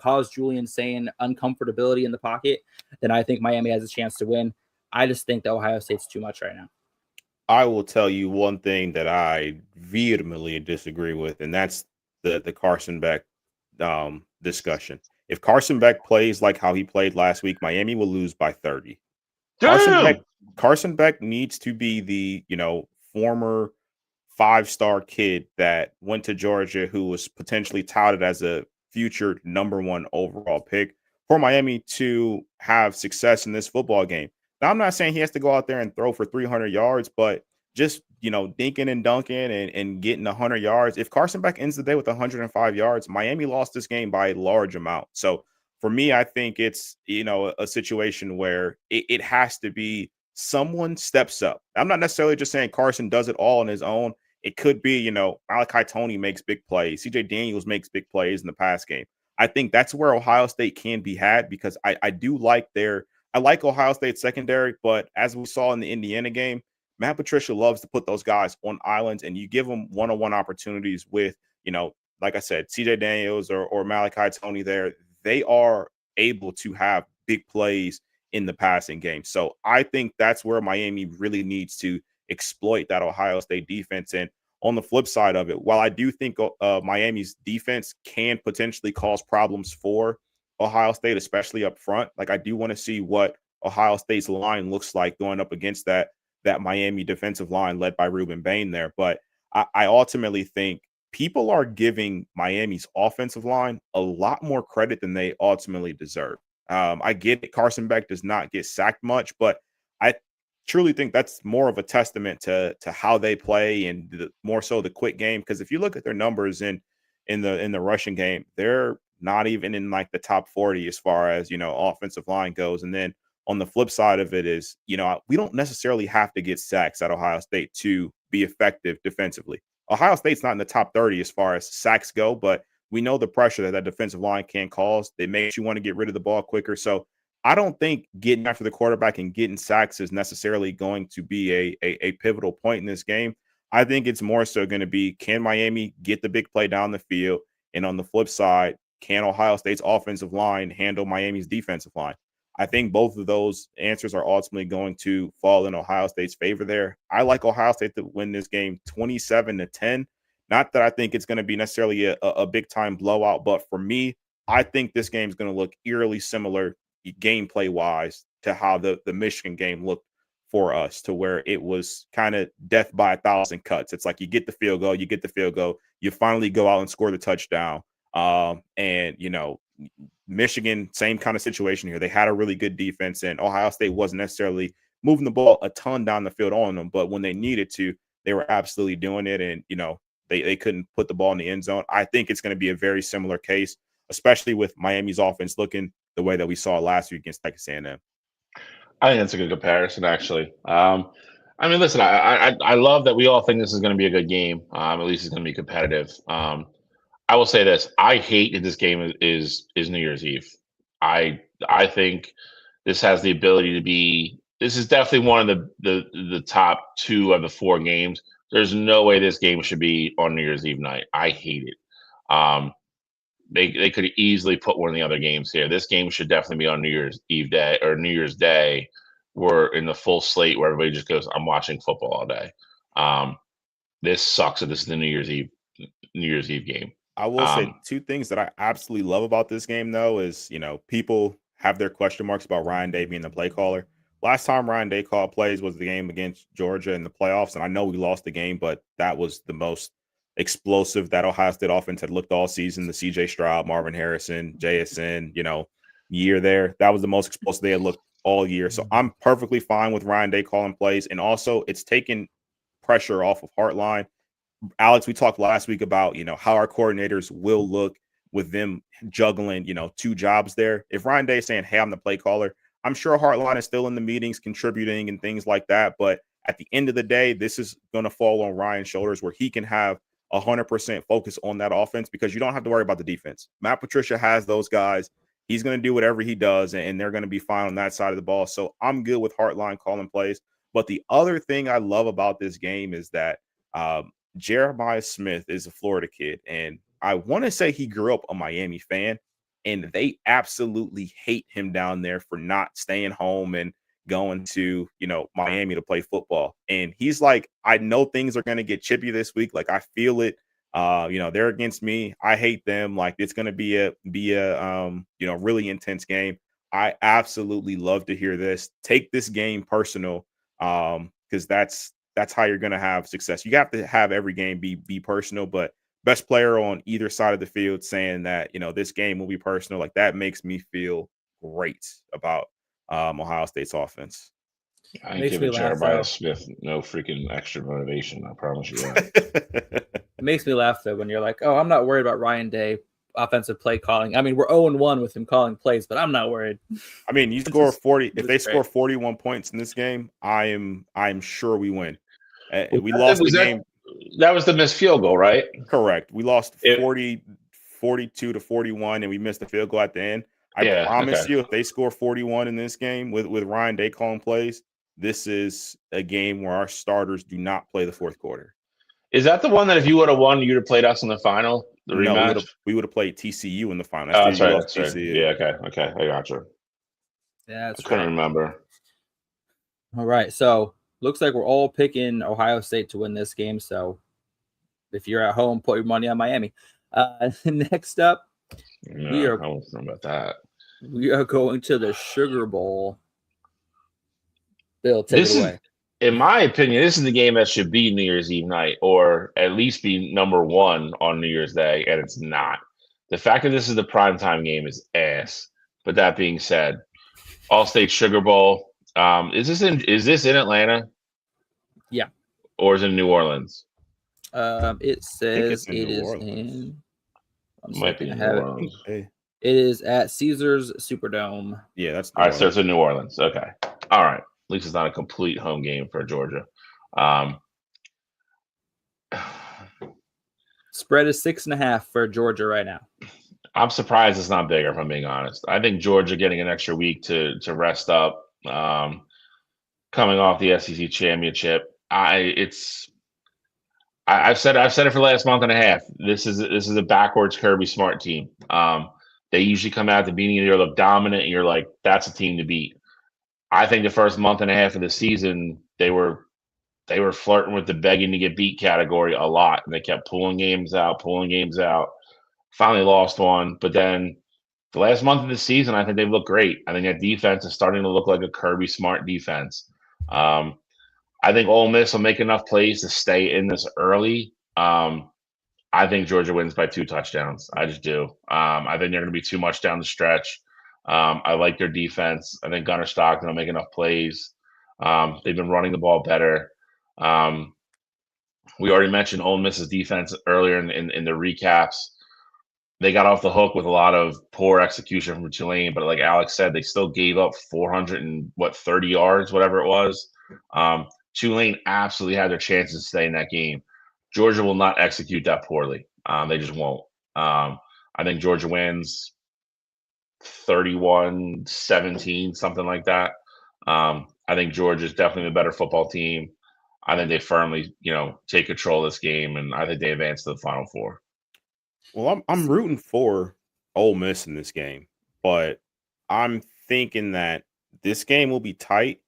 cause Julian Sayin uncomfortability in the pocket, then I think Miami has a chance to win. I just think that Ohio State's too much right now. I will tell you one thing that I vehemently disagree with, and that's the Carson Beck discussion. If Carson Beck plays like how he played last week, Miami will lose by 30. Carson Beck needs to be the, former 5-star kid that went to Georgia who was potentially touted as a future number 1 overall pick for Miami to have success in this football game. Now, I'm not saying he has to go out there and throw for 300 yards, but just, dinking and dunking and getting 100 yards. If Carson Beck ends the day with 105 yards, Miami lost this game by a large amount. So for me, I think it's, a situation where it has to be someone steps up. I'm not necessarily just saying Carson does it all on his own. It could be, Malachi Toney makes big plays. CJ Daniels makes big plays in the pass game. I think that's where Ohio State can be had, because I do like I like Ohio State secondary, but as we saw in the Indiana game, Matt Patricia loves to put those guys on islands, and you give them one-on-one opportunities with, like I said, CJ Daniels or Malachi Tony there. They are able to have big plays in the passing game. So I think that's where Miami really needs to exploit that Ohio State defense. And on the flip side of it, while I do think Miami's defense can potentially cause problems for Ohio State, especially up front, like I do want to see what Ohio State's line looks like going up against that Miami defensive line led by Ruben Bain there. But I ultimately think people are giving Miami's offensive line a lot more credit than they ultimately deserve. I get it. Carson Beck does not get sacked much, but I truly think that's more of a testament to how they play, and more so the quick game. Because if you look at their numbers in the rushing game, they're not even in like the top 40 as far as offensive line goes. And then on the flip side of it is, we don't necessarily have to get sacks at Ohio State to be effective defensively. Ohio State's not in the top 30 as far as sacks go, but we know the pressure that defensive line can cause. They make you want to get rid of the ball quicker. So I don't think getting after the quarterback and getting sacks is necessarily going to be a pivotal point in this game. I think it's more so going to be, can Miami get the big play down the field? And on the flip side, can Ohio State's offensive line handle Miami's defensive line? I think both of those answers are ultimately going to fall in Ohio State's favor there. I like Ohio State to win this game 27-10. Not that I think it's going to be necessarily a big-time blowout, but for me, I think this game is going to look eerily similar gameplay-wise to how the Michigan game looked for us, to where it was kind of death by 1,000 cuts. It's like you get the field goal, you finally go out and score the touchdown. Michigan, same kind of situation here. They had a really good defense, and Ohio State wasn't necessarily moving the ball a ton down the field on them, but when they needed to, they were absolutely doing it, and they couldn't put the ball in the end zone. I think it's going to be a very similar case, especially with Miami's offense looking the way that we saw last week against Texas A&M. I think that's a good comparison, actually. Listen, I love that we all think this is going to be a good game. At least it's going to be competitive. I will say this: I hate that this game is New Year's Eve. I think this has the ability to be. This is definitely one of the top two of the four games. There's no way this game should be on New Year's Eve night. I hate it. They could easily put one of the other games here. This game should definitely be on New Year's Eve day or New Year's Day. We're in the full slate where everybody just goes, I'm watching football all day. This sucks that this is the New Year's Eve game. I will say two things that I absolutely love about this game, though, is, people have their question marks about Ryan Day being the play caller. Last time Ryan Day called plays was the game against Georgia in the playoffs, and I know we lost the game, but that was the most explosive that Ohio State offense had looked all season. The CJ Stroud, Marvin Harrison, JSN, year there. That was the most explosive they had looked all year. So I'm perfectly fine with Ryan Day calling plays, and also it's taken pressure off of Hartline. Alex, we talked last week about, how our coordinators will look with them juggling, two jobs there. If Ryan Day is saying, hey, I'm the play caller, I'm sure Hartline is still in the meetings contributing and things like that. But at the end of the day, this is going to fall on Ryan's shoulders, where he can have 100% focus on that offense, because you don't have to worry about the defense. Matt Patricia has those guys. He's going to do whatever he does, and they're going to be fine on that side of the ball. So I'm good with Hartline calling plays. But the other thing I love about this game is that Jeremiah Smith is a Florida kid, and I want to say he grew up a Miami fan, and they absolutely hate him down there for not staying home and going to, Miami to play football. And he's like, I know things are going to get chippy this week. Like, I feel it. They're against me. I hate them. Like, it's going to be a really intense game. I absolutely love to hear this. Take this game personal, because that's how you're going to have success. You have to have every game be personal, but best player on either side of the field saying that, this game will be personal, like, that makes me feel great about Ohio State's offense. I ain't giving Jeremiah Smith no freaking extra motivation. I promise you that. It makes me laugh, though, when you're like, oh, I'm not worried about Ryan Day offensive play calling. I mean, we're 0-1 with him calling plays, but I'm not worried. I mean, you score 40. If they score 41 points in this game, I'm sure we win. We lost the game. That was the missed field goal, right? Correct. We lost 40 42-41 and we missed the field goal at the end. I promise you, if they score 41 in this game with Ryan Day calling plays, this is a game where our starters do not play the fourth quarter. Is that the one that if you would have won, you'd have played us in the final? The rematch? We would have played TCU in the final. That's right. That's right. Yeah, okay. I got you. Yeah, that's I couldn't remember. All right. So looks like we're all picking Ohio State to win this game. So if you're at home, put your money on Miami. Next up, I don't know about that. We are going to the Sugar Bowl. Bill, take it away. In my opinion, this is the game that should be New Year's Eve night, or at least be number one on New Year's Day, and it's not. The fact that this is the primetime game is ass. But that being said, All-State Sugar Bowl. Is this in Atlanta? Yeah. Or is it in New Orleans? It says it is in. Might be in New Orleans. It is at Caesars Superdome. Yeah, that's all right. So it's in New Orleans. Okay. All right. At least it's not a complete home game for Georgia. Spread is 6.5 for Georgia right now. I'm surprised it's not bigger, if I'm being honest. I think Georgia getting an extra week to rest up, coming off the SEC championship. I've said it for the last month and a half. This is a backwards Kirby Smart team. They usually come out at the beginning of the year, look dominant, and you're like, that's a team to beat. I think the first month and a half of the season, they were flirting with the begging to get beat category a lot, and they kept pulling games out. Finally lost one, but then the last month of the season, I think they've looked great. I think that defense is starting to look like a Kirby Smart defense. I think Ole Miss will make enough plays to stay in this early. I think Georgia wins by 2 touchdowns. I just do. I think they're going to be too much down the stretch. I like their defense. I think Gunnar Stockton will make enough plays. They've been running the ball better. We already mentioned Ole Miss's defense earlier in the recaps. They got off the hook with a lot of poor execution from Tulane, but like Alex said, they still gave up 430 yards, whatever it was. Tulane absolutely had their chances to stay in that game. Georgia will not execute that poorly. They just won't. I think Georgia wins 31-17, something like that. I think Georgia's definitely the better football team. I think they firmly, take control of this game, and I think they advance to the Final Four. Well, I'm rooting for Ole Miss in this game, but I'm thinking that this game will be tight.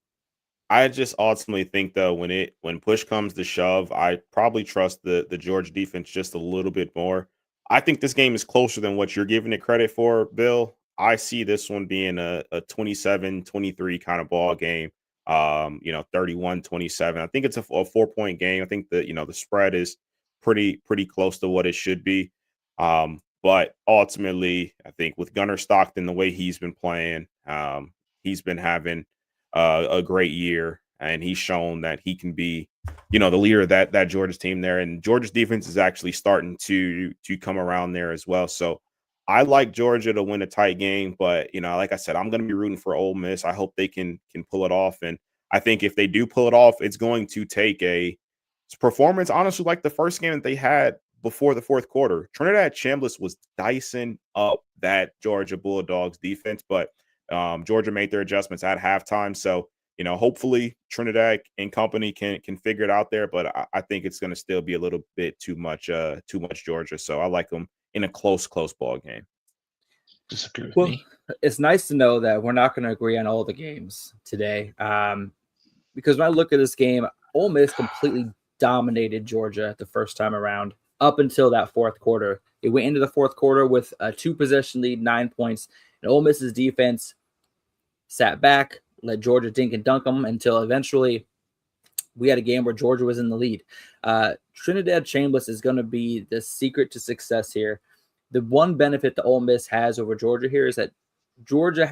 I just ultimately think, though, when push comes to shove, I probably trust the Georgia defense just a little bit more. I think this game is closer than what you're giving it credit for, Bill. I see this one being a 27-23 kind of ball game, 31-27. I think it's a 4-point game. I think that, the spread is pretty close to what it should be. But ultimately, I think with Gunnar Stockton, the way he's been playing, he's been having a great year, and he's shown that he can be, the leader of that Georgia's team there. And Georgia's defense is actually starting to come around there as well. So I like Georgia to win a tight game, but like I said, I'm going to be rooting for Ole Miss. I hope they can pull it off, and I think if they do pull it off, it's going to take a performance, honestly, like the first game that they had before the fourth quarter. Trinidad Chambliss was dicing up that Georgia Bulldogs defense, but Georgia made their adjustments at halftime. So, hopefully Trinidad and company can figure it out there, but I think it's going to still be a little bit too much Georgia. So I like them in a close ball game. Disagree with me. It's nice to know that we're not going to agree on all the games today. Because when I look at this game, Ole Miss completely dominated Georgia the first time around up until that fourth quarter. They went into the fourth quarter with a 2-possession lead, 9 points, and Ole Miss's defense sat back, let Georgia dink and dunk them until eventually we had a game where Georgia was in the lead. Trinidad Chambliss is going to be the secret to success here. The one benefit that Ole Miss has over Georgia here is that Georgia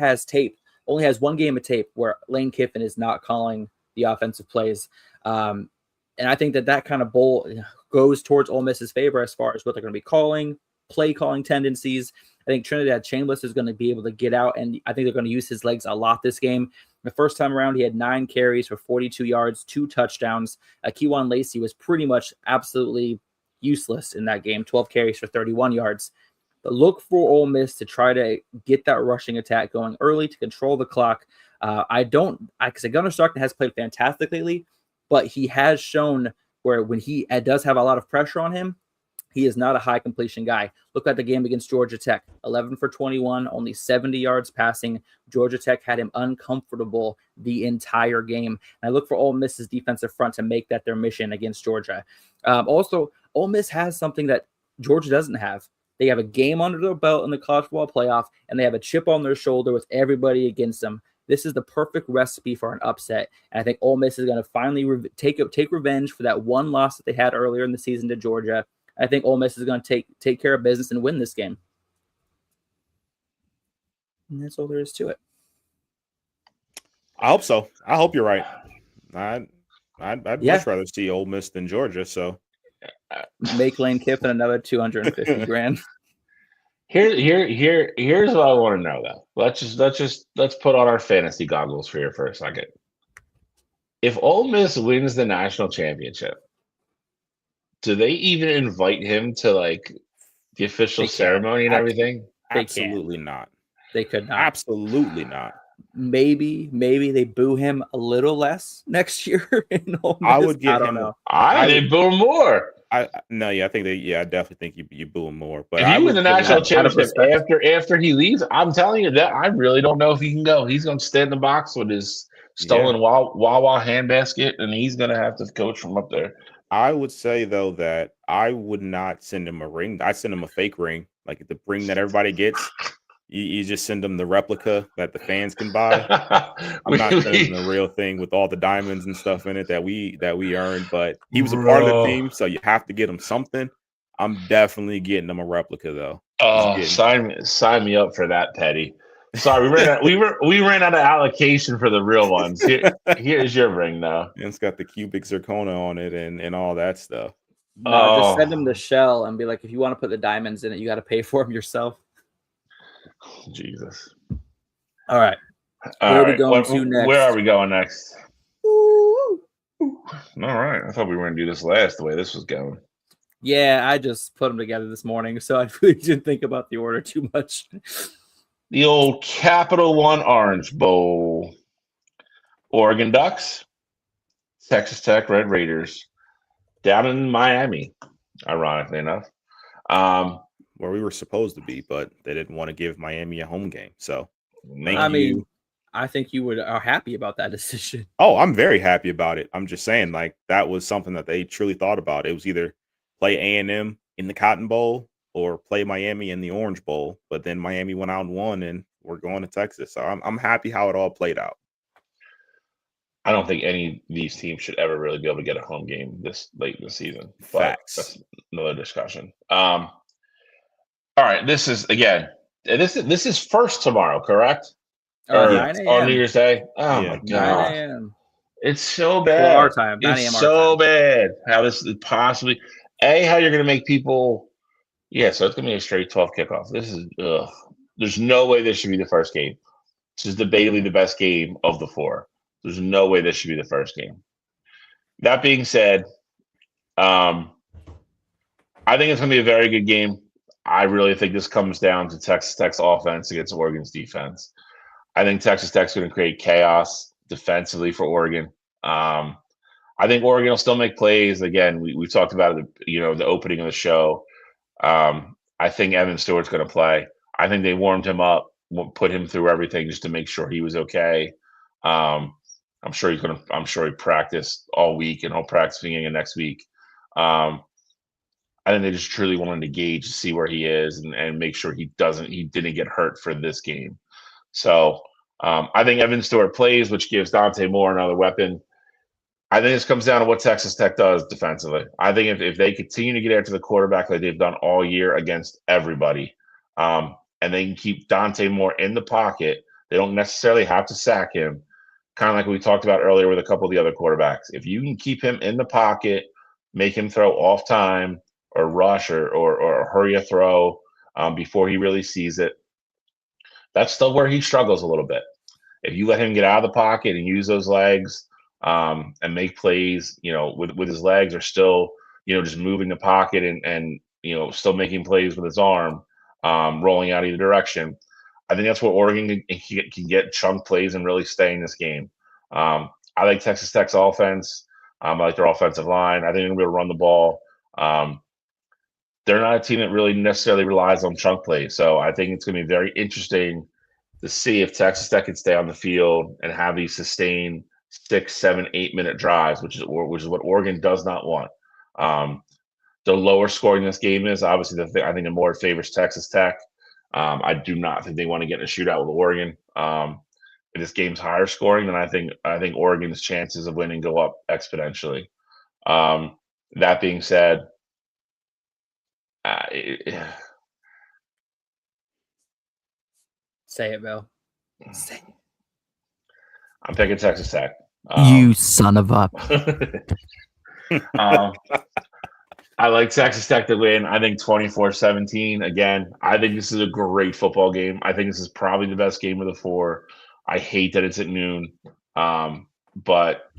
only has one game of tape where Lane Kiffin is not calling the offensive plays. And I think that kind of bowl goes towards Ole Miss's favor as far as what they're going to be calling, play calling tendencies. I think Trinidad Chambliss is going to be able to get out, and I think they're going to use his legs a lot this game. The first time around, he had 9 carries for 42 yards, 2 touchdowns. Kewan Lacey was pretty much absolutely useless in that game, 12 carries for 31 yards. But look for Ole Miss to try to get that rushing attack going early to control the clock. Because Gunnar Stockton has played fantastic lately, but he has shown where when he does have a lot of pressure on him, he is not a high completion guy. Look at the game against Georgia Tech, 11 for 21, only 70 yards passing. Georgia Tech had him uncomfortable the entire game. And I look for Ole Miss's defensive front to make that their mission against Georgia. Also, Ole Miss has something that Georgia doesn't have. They have a game under their belt in the college football playoff, and they have a chip on their shoulder with everybody against them. This is the perfect recipe for an upset. And I think Ole Miss is going to finally take revenge for that one loss that they had earlier in the season to Georgia. I think Ole Miss is going to take care of business and win this game. And that's all there is to it. I hope so. I hope you're right. I'd much rather see Ole Miss than Georgia. So make Lane Kiffin another $250,000. Here's what I want to know though. Let's put on our fantasy goggles for a second. If Ole Miss wins the national championship, do they even invite him to like the official ceremony and everything? Absolutely not. They could not. Absolutely not. Maybe they boo him a little less next year. I would give him. They boo him more. I definitely think you boo him more. But if he wins the national championship after he leaves, I'm telling you that I really don't know if he can go. He's going to stay in the box with his stolen Wawa handbasket, and he's going to have to coach from up there. I would say though that I would not send him a ring. I send him a fake ring, like the ring that everybody gets. You just send them the replica that the fans can buy. I'm not sending the real thing with all the diamonds and stuff in it that we earned. But he was a part of the team, so you have to get him something. I'm definitely getting him a replica though. Oh, sign me up for that, Teddy. Sorry, we ran out of allocation for the real ones. Here's your ring though. And it's got the cubic zirconia on it and all that stuff. No, just send him the shell and be like, if you want to put the diamonds in it, you got to pay for them yourself. Jesus. All right. Where are we going next? All right. I thought we were going to do this last the way this was going. Yeah, I just put them together this morning, so I really didn't think about the order too much. The old Capital One Orange Bowl. Oregon Ducks, Texas Tech Red Raiders, down in Miami, ironically enough. Where we were supposed to be, but they didn't want to give Miami a home game. So, I think you are happy about that decision. Oh, I'm very happy about it. I'm just saying, like, that was something that they truly thought about. It was either play A&M in the Cotton Bowl or play Miami in the Orange Bowl. But then Miami went out and won, and we're going to Texas. So I'm happy how it all played out. I don't think any of these teams should ever really be able to get a home game this late in the season. Facts. That's another discussion. All right, this is first tomorrow, correct? Or 9 a.m. on New Year's Day. Oh my god, 9 a.m. It's so bad. Well, our time, 9 a.m. It's so bad. How this is possibly how you're going to make people. Yeah, so it's going to be a straight 12 kickoff. This is there's no way this should be the first game. This is debatably the best game of the four. There's no way this should be the first game. That being said, I think it's going to be a very good game. I really think this comes down to Texas Tech's offense against Oregon's defense. I think Texas Tech's going to create chaos defensively for Oregon. I think Oregon will still make plays. Again, we talked about it, the opening of the show. I think Evan Stewart's going to play. I think they warmed him up, put him through everything just to make sure he was okay. I'm sure he practiced all week and he'll practice beginning of next week. I think they just truly wanted to gauge to see where he is and make sure he didn't get hurt for this game. So I think Evan Stewart plays, which gives Dante Moore another weapon. I think this comes down to what Texas Tech does defensively. I think if they continue to get after the quarterback like they've done all year against everybody, and they can keep Dante Moore in the pocket, they don't necessarily have to sack him, kind of like we talked about earlier with a couple of the other quarterbacks. If you can keep him in the pocket, make him throw off time or rush or hurry a throw before he really sees it, that's still where he struggles a little bit. If you let him get out of the pocket and use those legs and make plays, with his legs, or still, just moving the pocket and still making plays with his arm, rolling out either direction. I think that's where Oregon can get chunk plays and really stay in this game. I like Texas Tech's offense. I like their offensive line. I think they're going to be able to run the ball. They're not a team that really necessarily relies on chunk plays. So I think it's going to be very interesting to see if Texas Tech can stay on the field and have these sustained 6, 7, 8 minute drives, which is what Oregon does not want. The lower scoring this game is obviously I think the more it favors Texas Tech. I do not think they want to get in a shootout with Oregon. If this game's higher scoring, then I think Oregon's chances of winning go up exponentially. That being said, Say it, Bill. Say it. I'm picking Texas Tech. You son of a. I like Texas Tech to win. I think 24-17. Again, I think this is a great football game. I think this is probably the best game of the 4. I hate that it's at noon, but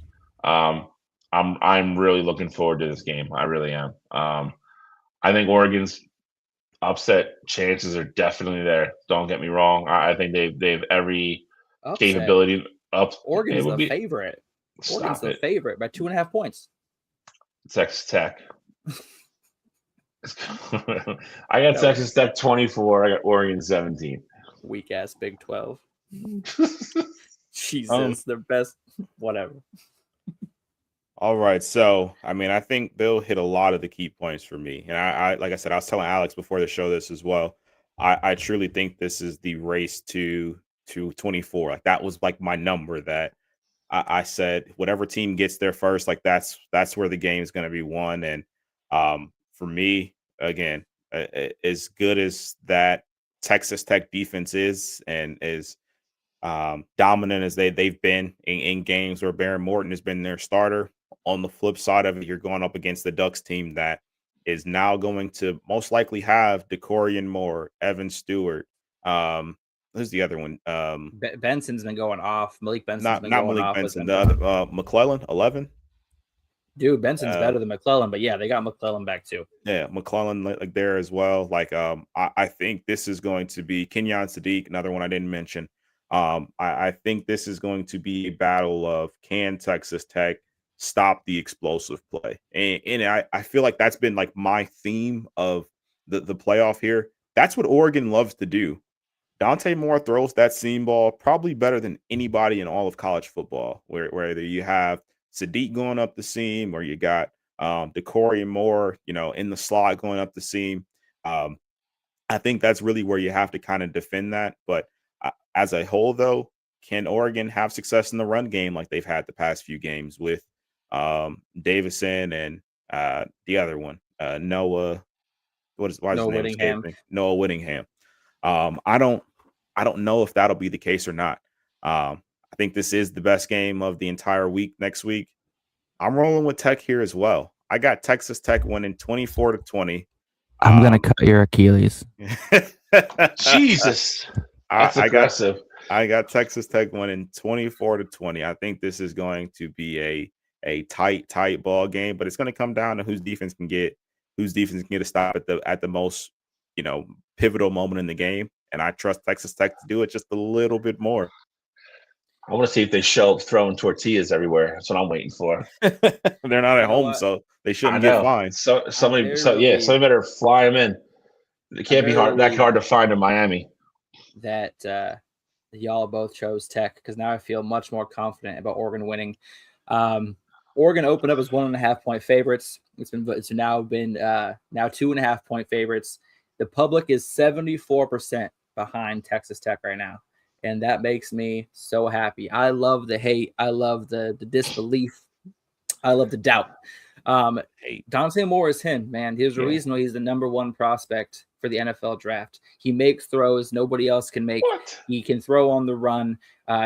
I'm really looking forward to this game. I really am. I think Oregon's upset chances are definitely there. Don't get me wrong. I think they have every capability. Oregon's the favorite. Oregon's the favorite by 2.5 points. Texas Tech. I got Texas Tech 24. I got Oregon 17. Weak ass Big 12. Jesus, the best. Whatever. All right, so I mean, I think Bill hit a lot of the key points for me, and I like I said, I was telling Alex before the show this as well. I truly think this is the race to 24. Like that was like my number that I said whatever team gets there first, like that's where the game is going to be won. And for me, again, as good as that Texas Tech defense is and as dominant as they've been in games where Baron Morton has been their starter, on the flip side of it, you're going up against the Ducks team that is now going to most likely have DeCorian Moore, Evan Stewart. Who's the other one? Benson's been going off. Malik Benson's been not going Malik off. Benson. The other McClellan, 11. Dude, Benson's better than McClellan, but yeah, they got McClellan back too. Yeah, McClellan like there as well. Like I think this is going to be Kenyon Sadiq, another one I didn't mention. I think this is going to be a battle of can Texas Tech stop the explosive play, and I feel like that's been like my theme of the playoff here. That's what Oregon loves to do. Dante Moore throws that seam ball probably better than anybody in all of college football, whether you have Sadiq going up the seam or you got DeCorian Moore, in the slot going up the seam. I think that's really where you have to kind of defend that. But as a whole, though, can Oregon have success in the run game like they've had the past few games with Davison and the other one, Noah? Noah Whittingham. Noah Whittingham. I don't know if that'll be the case or not. I think this is the best game of the entire week next week. I'm rolling with Tech here as well. I got Texas Tech winning 24-20. I'm gonna cut your Achilles. Jesus, that's aggressive. I got Texas Tech winning 24-20. I think this is going to be a tight ball game, but it's going to come down to whose defense can get a stop at the most pivotal moment in the game. And I trust Texas Tech to do it just a little bit more. I want to see if they show up throwing tortillas everywhere. That's what I'm waiting for. They're not at home, so they shouldn't get fined. So somebody better fly them in. It can't be that hard to find in Miami. That y'all both chose Tech because now I feel much more confident about Oregon winning. Oregon opened up as 1.5 point favorites. It's now been 2.5 point favorites. The public is 74% behind Texas Tech right now. And that makes me so happy. I love the hate. I love the disbelief. I love the doubt. Dante Moore is him, man. There's a reason why he's the number 1 prospect for the NFL draft. He makes throws nobody else can make. What? He can throw on the run.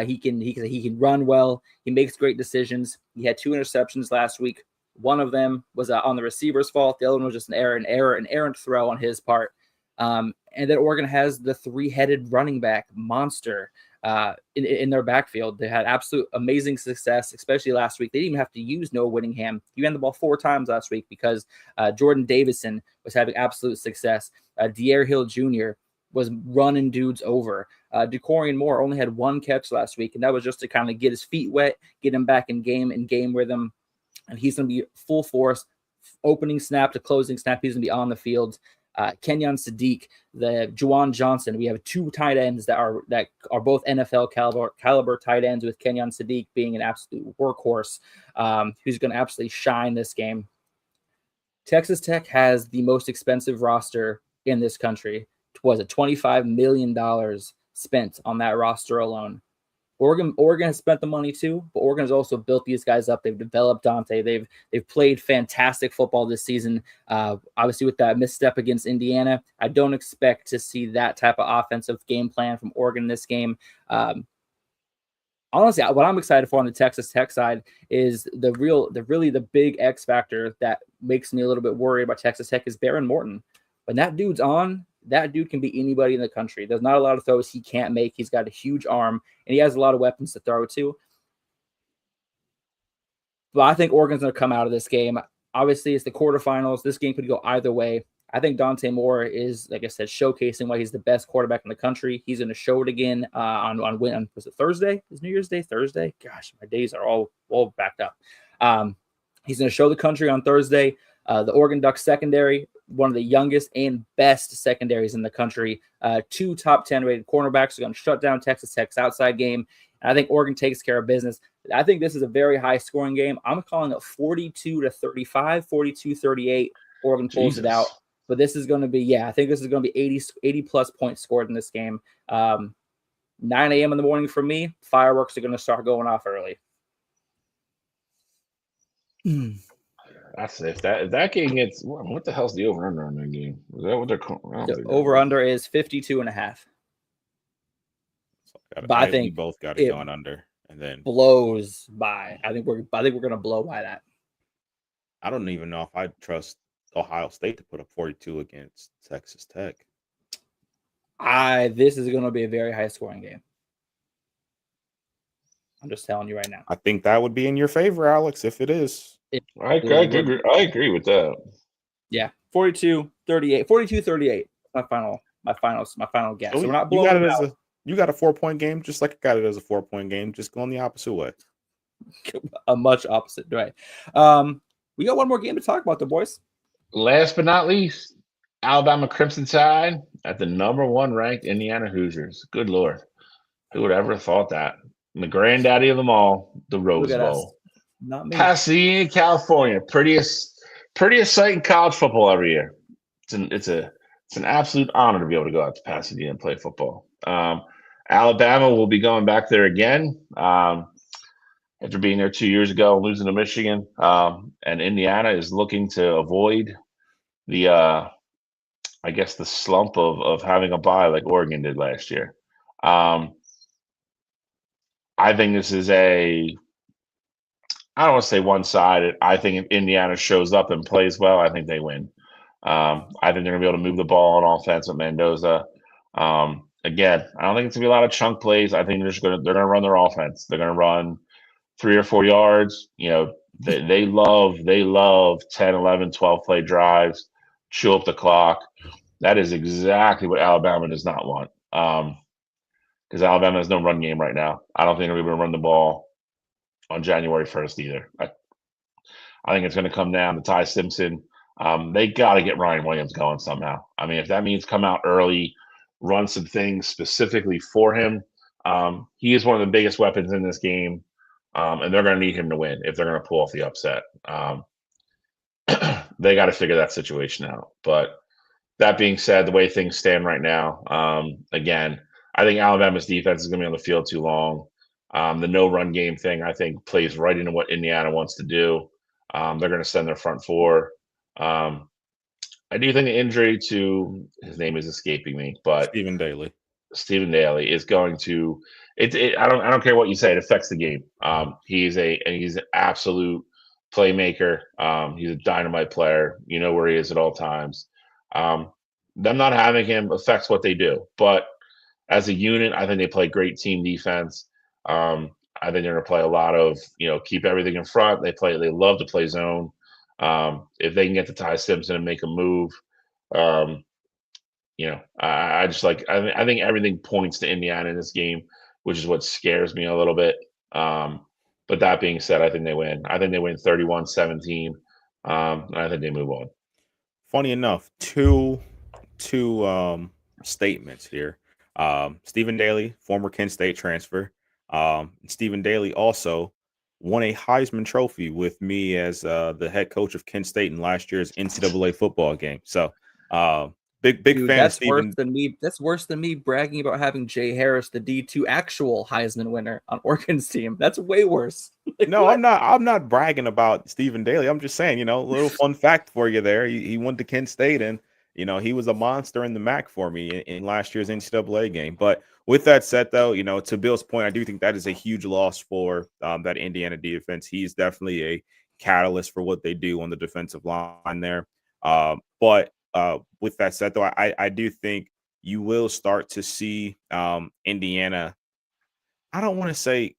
He can run well. He makes great decisions. He had 2 interceptions last week. One of them was on the receiver's fault. The other one was just an errant throw on his part. And then Oregon has the 3-headed running back monster, in their backfield. They had absolute amazing success, especially last week. They didn't even have to use Noah Whittingham. He ran the ball 4 times last week because Jordan Davison was having absolute success. De'Aaron Hill Jr. was running dudes over. DeCorian Moore only had 1 catch last week, and that was just to kind of get his feet wet, get him back in game rhythm. And he's going to be full force, opening snap to closing snap. He's going to be on the field. Kenyon Sadiq, the Juwan Johnson. We have 2 tight ends that are both NFL caliber tight ends, with Kenyon Sadiq being an absolute workhorse, who's going to absolutely shine this game. Texas Tech has the most expensive roster in this country. Was it $25 million spent on that roster alone? Oregon has spent the money too, but Oregon has also built these guys up. They've developed Dante. They've played fantastic football this season. Obviously, with that misstep against Indiana, I don't expect to see that type of offensive game plan from Oregon in this game. Honestly, what I'm excited for on the Texas Tech side is the big X factor that makes me a little bit worried about Texas Tech is Baron Morton. When that dude's on, that dude can be anybody in the country. There's not a lot of throws he can't make. He's got a huge arm, and he has a lot of weapons to throw to. But I think Oregon's going to come out of this game. Obviously, it's the quarterfinals. This game could go either way. I think Dante Moore is, like I said, showcasing why he's the best quarterback in the country. He's going to show it again on was it Thursday? Is New Year's Day Thursday? Gosh, my days are all backed up. He's going to show the country on Thursday. The Oregon Ducks secondary, one of the youngest and best secondaries in the country. 2 top 10 rated cornerbacks are going to shut down Texas Tech's outside game. And I think Oregon takes care of business. I think this is a very high scoring game. I'm calling it 42-35, 42-38. Oregon pulls it out. But this is going to be, I think this is going to be 80 plus points scored in this game. 9 a.m. in the morning for me. Fireworks are going to start going off early. That's if that game gets, what the hell's the over under on that game? Is that what they're calling? The over under is 52.5. But I think we both got it going under, and then blows by. I think we're gonna blow by that. I don't even know if I trust Ohio State to put up 42 against Texas Tech. This is gonna be a very high scoring game. I'm just telling you right now. I think that would be in your favor, Alex, if it is. I agree with that. Yeah, 42-38. 42-38. My final guess. So we're not blowing it out. You got a 4-point game, just like I got it as a 4-point game, just going the opposite way. A much opposite way. We got one more game to talk about, the boys. Last but not least, Alabama Crimson Tide at the number 1 ranked Indiana Hoosiers. Good Lord. Who would ever have thought that? And the granddaddy of them all, the Rose Bowl. Not me. Pasadena, California. Prettiest sight in college football every year. It's an absolute honor to be able to go out to Pasadena and play football. Alabama will be going back there again after being there 2 years ago, losing to Michigan. And Indiana is looking to avoid the the slump of having a bye like Oregon did last year. I think this is I don't want to say one-sided. I think if Indiana shows up and plays well, I think they win. I think they're going to be able to move the ball on offense with Mendoza. Again, I don't think it's going to be a lot of chunk plays. I think they're going to run their offense. They're going to run 3 or 4 yards. You know, they love 10, 11, 12 play drives, chew up the clock. That is exactly what Alabama does not want. Because Alabama has no run game right now. I don't think they're going to run the ball on January 1st either. I think it's going to come down to Ty Simpson. They got to get Ryan Williams going somehow. I mean, if that means come out early, run some things specifically for him, he is one of the biggest weapons in this game, and they're going to need him to win if they're going to pull off the upset. They got to figure that situation out. But that being said, the way things stand right now, again, I think Alabama's defense is going to be on the field too long. The no run game thing, I think, plays right into what Indiana wants to do. They're going to send their front 4. I do think the injury to his name is escaping me, but Stephen Daly is going to. I don't care what you say. It affects the game. He's an absolute playmaker. He's a dynamite player. You know where he is at all times. Them not having him affects what they do, but as a unit, I think they play great team defense. I think they're going to play a lot of, keep everything in front. They love to play zone. If they can get to Ty Simpson and make a move, um, I just I think everything points to Indiana in this game, which is what scares me a little bit. But that being said, I think they win. I think they win 31-17. And I think they move on. Funny enough, two statements here. Stephen Daly, former Kent State transfer. Stephen Daly also won a Heisman Trophy with me as the head coach of Kent State in last year's NCAA football game. So big Dude, fan of that's Stephen. worse than me. That's worse than me bragging about having Jay Harris, the D2 actual Heisman winner on Oregon's team. That's way worse. No, what? I'm not bragging about Stephen Daly. I'm just saying, a little fun fact for you there. He went to Kent State, and he was a monster in the MAC for me in last year's NCAA game. But with that said, though, to Bill's point, I do think that is a huge loss for that Indiana defense. He's definitely a catalyst for what they do on the defensive line there. But with that said, though, I do think you will start to see Indiana. I don't want to say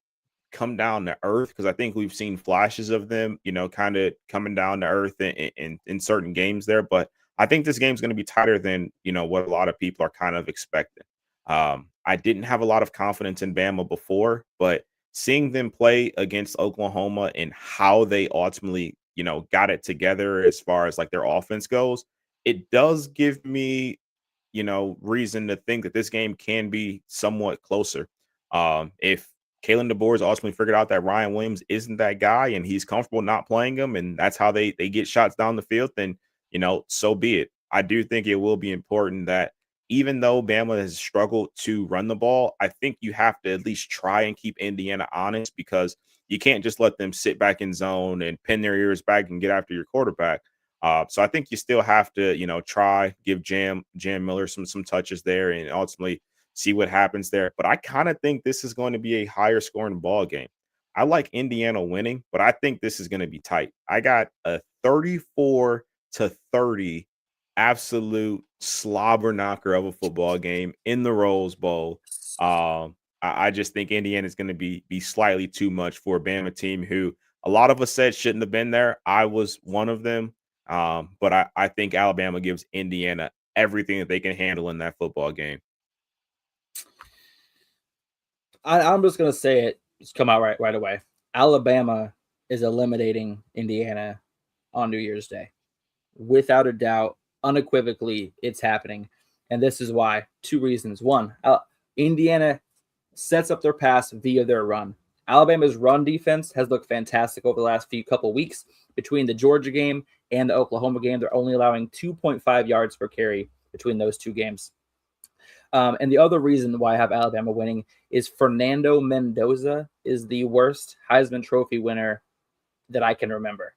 come down to earth, because I think we've seen flashes of them, kind of coming down to earth in certain games there. But I think this game's going to be tighter than, what a lot of people are kind of expecting. I didn't have a lot of confidence in Bama before, but seeing them play against Oklahoma and how they ultimately, got it together as far as like their offense goes, it does give me, reason to think that this game can be somewhat closer. If Kalen DeBoer's ultimately figured out that Ryan Williams isn't that guy and he's comfortable not playing him, and that's how they get shots down the field, then, so be it. I do think it will be important that even though Bama has struggled to run the ball, I think you have to at least try and keep Indiana honest, because you can't just let them sit back in zone and pin their ears back and get after your quarterback. So I think you still have to, try, give Jam Miller some touches there and ultimately see what happens there. But I kind of think this is going to be a higher scoring ball game. I like Indiana winning, but I think this is going to be tight. I got a 34-30 absolute slobber knocker of a football game in the Rose Bowl. I just think Indiana is going to be slightly too much for a Bama team who a lot of us said shouldn't have been there. I was one of them. But I think Alabama gives Indiana everything that they can handle in that football game. I'm just going to say it. Just come out right away. Alabama is eliminating Indiana on New Year's Day. Without a doubt, unequivocally, it's happening. And this is why. Two reasons. One, Indiana sets up their pass via their run. Alabama's run defense has looked fantastic over the last couple weeks. Between the Georgia game and the Oklahoma game, they're only allowing 2.5 yards per carry between those two games. And the other reason why I have Alabama winning is Fernando Mendoza is the worst Heisman Trophy winner that I can remember.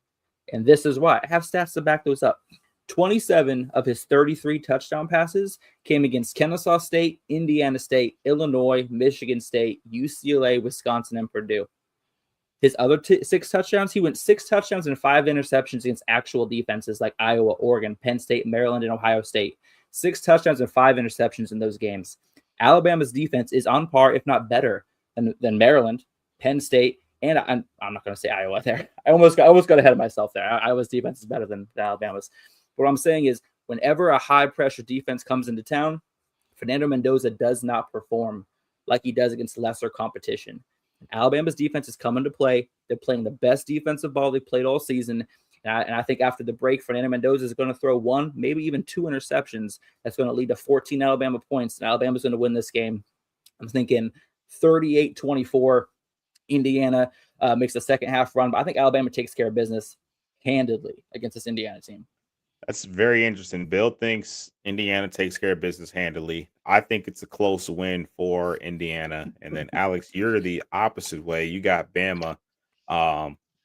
And this is why. I have stats to back those up. 27 of his 33 touchdown passes came against Kennesaw State, Indiana State, Illinois, Michigan State, UCLA, Wisconsin, and Purdue. His other 6 touchdowns, he went 6 touchdowns and 5 interceptions against actual defenses like Iowa, Oregon, Penn State, Maryland, and Ohio State. 6 touchdowns and 5 interceptions in those games. Alabama's defense is on par, if not better, than Maryland, Penn State, and I'm not going to say Iowa there. I almost got ahead of myself there. Iowa's defense is better than Alabama's. But what I'm saying is, whenever a high-pressure defense comes into town, Fernando Mendoza does not perform like he does against lesser competition. Alabama's defense is coming to play. They're playing the best defensive ball they've played all season. And I think after the break, Fernando Mendoza is going to throw 1, maybe even 2 interceptions. That's going to lead to 14 Alabama points, and Alabama's going to win this game. I'm thinking 38-24. Indiana makes a second half run, but I think Alabama takes care of business handedly against this Indiana team. That's very interesting. Bill thinks Indiana takes care of business handily. I think it's a close win for Indiana. And then, Alex, you're the opposite way. You got Bama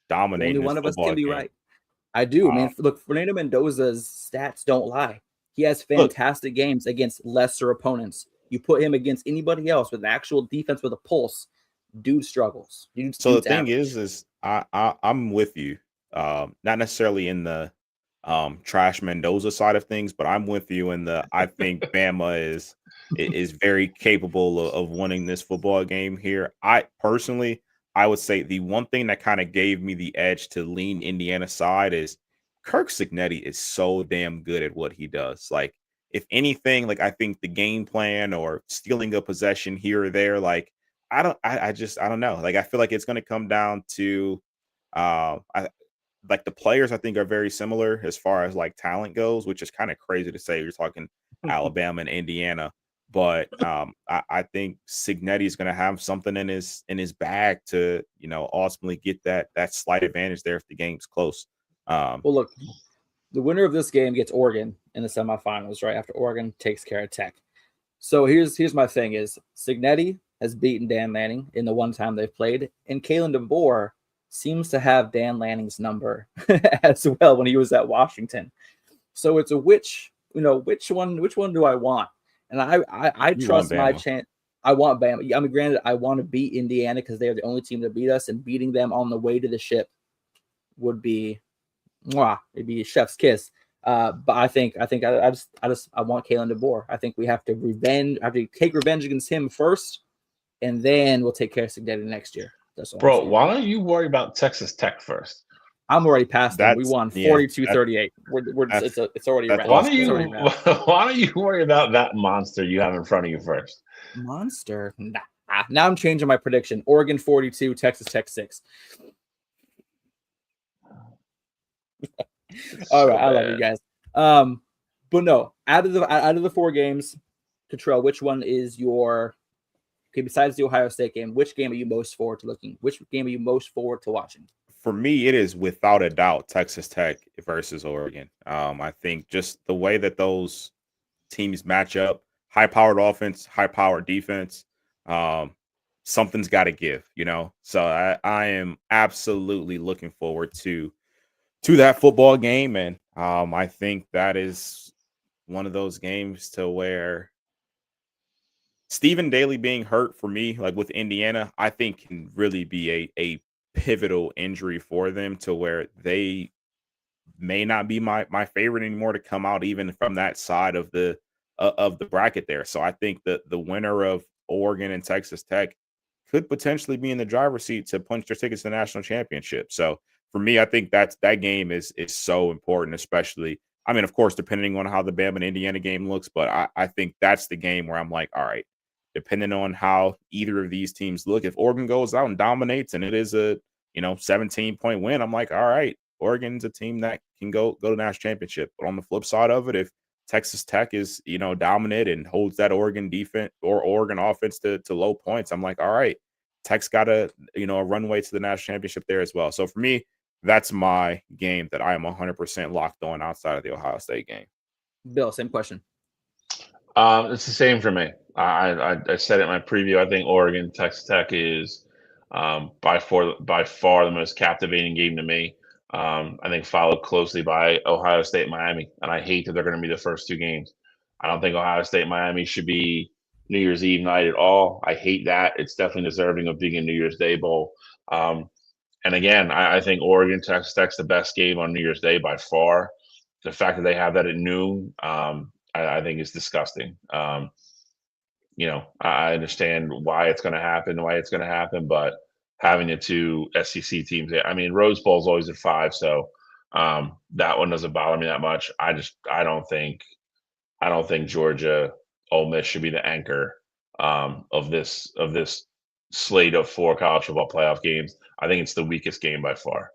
dominating. Only one of us can be right. I do, man. Look, Fernando Mendoza's stats don't lie. He has fantastic games against lesser opponents. You put him against anybody else with an actual defense with a pulse, dude struggles. So the thing is I'm with you. Not necessarily in the trash Mendoza side of things, but I'm with you in the I think Bama is very capable of winning this football game here. I would say the one thing that kind of gave me the edge to lean Indiana side is Kirk Cignetti is so damn good at what he does. Like, if anything, like I think the game plan or stealing a possession here or there, like I don't know. Like, I feel like it's going to come down to, I like the players. I think are very similar as far as like talent goes, which is kind of crazy to say. You're talking Alabama and Indiana, but I think Cignetti is going to have something in his bag to ultimately get that slight advantage there if the game's close. Well, look, the winner of this game gets Oregon in the semifinals, right after Oregon takes care of Tech. So here's my thing: is Cignetti has beaten Dan Lanning in the one time they've played, and Kalen DeBoer seems to have Dan Lanning's number as well when he was at Washington. So it's a which one do I want? And I trust my chance. I want Bama. I mean, granted, I want to beat Indiana because they're the only team to beat us, and beating them on the way to the ship would be, it'd be a chef's kiss. But I think I want Kalen DeBoer. I think we have to take revenge against him first, and then we'll take care of Cignetti next year. That's all. Bro, why don't you worry about Texas Tech first? I'm already past them. We won 42-38. It's already around. Why don't you worry about that monster you have in front of you first? Monster? Nah. Now I'm changing my prediction. Oregon 42, Texas Tech 6. All right, I love you guys. But no, out of the 4 games, Cottrell, which one is your besides the Ohio State game, which game are you most forward to looking? Which game are you most forward to watching? For me, it is without a doubt Texas Tech versus Oregon. I think just the way that those teams match up, high-powered offense, high-powered defense, something's got to give, So I am absolutely looking forward to that football game, and I think that is one of those games to where Stephen Daly being hurt for me, like with Indiana, I think can really be a pivotal injury for them to where they may not be my favorite anymore to come out even from that side of the bracket there. So I think that the winner of Oregon and Texas Tech could potentially be in the driver's seat to punch their tickets to the national championship. So for me, I think that game is so important, especially, I mean, of course, depending on how the Bama and Indiana game looks, but I think that's the game where I'm like, all right, depending on how either of these teams look, if Oregon goes out and dominates and it is a 17-point win, I'm like, all right, Oregon's a team that can go to the national championship. But on the flip side of it, if Texas Tech is dominant and holds that Oregon defense or Oregon offense to low points, I'm like, all right, Tech's got a runway to the national championship there as well. So for me, that's my game that I am 100% locked on outside of the Ohio State game. Bill, same question. It's the same for me. I said it in my preview. I think Oregon Texas Tech is by far the most captivating game to me. I think followed closely by Ohio State Miami, and I hate that they're going to be the first 2 games. I don't think Ohio State Miami should be New Year's Eve night at all. I hate that. It's definitely deserving of being a New Year's Day bowl. And again, I think Oregon Texas Tech's the best game on New Year's Day by far. The fact that they have that at noon, I think is disgusting. I understand why it's going to happen, but having the 2 SEC teams, I mean, Rose Bowl's always at 5, so that one doesn't bother me that much. I don't think Georgia Ole Miss should be the anchor of this slate of 4 college football playoff games. I think it's the weakest game by far.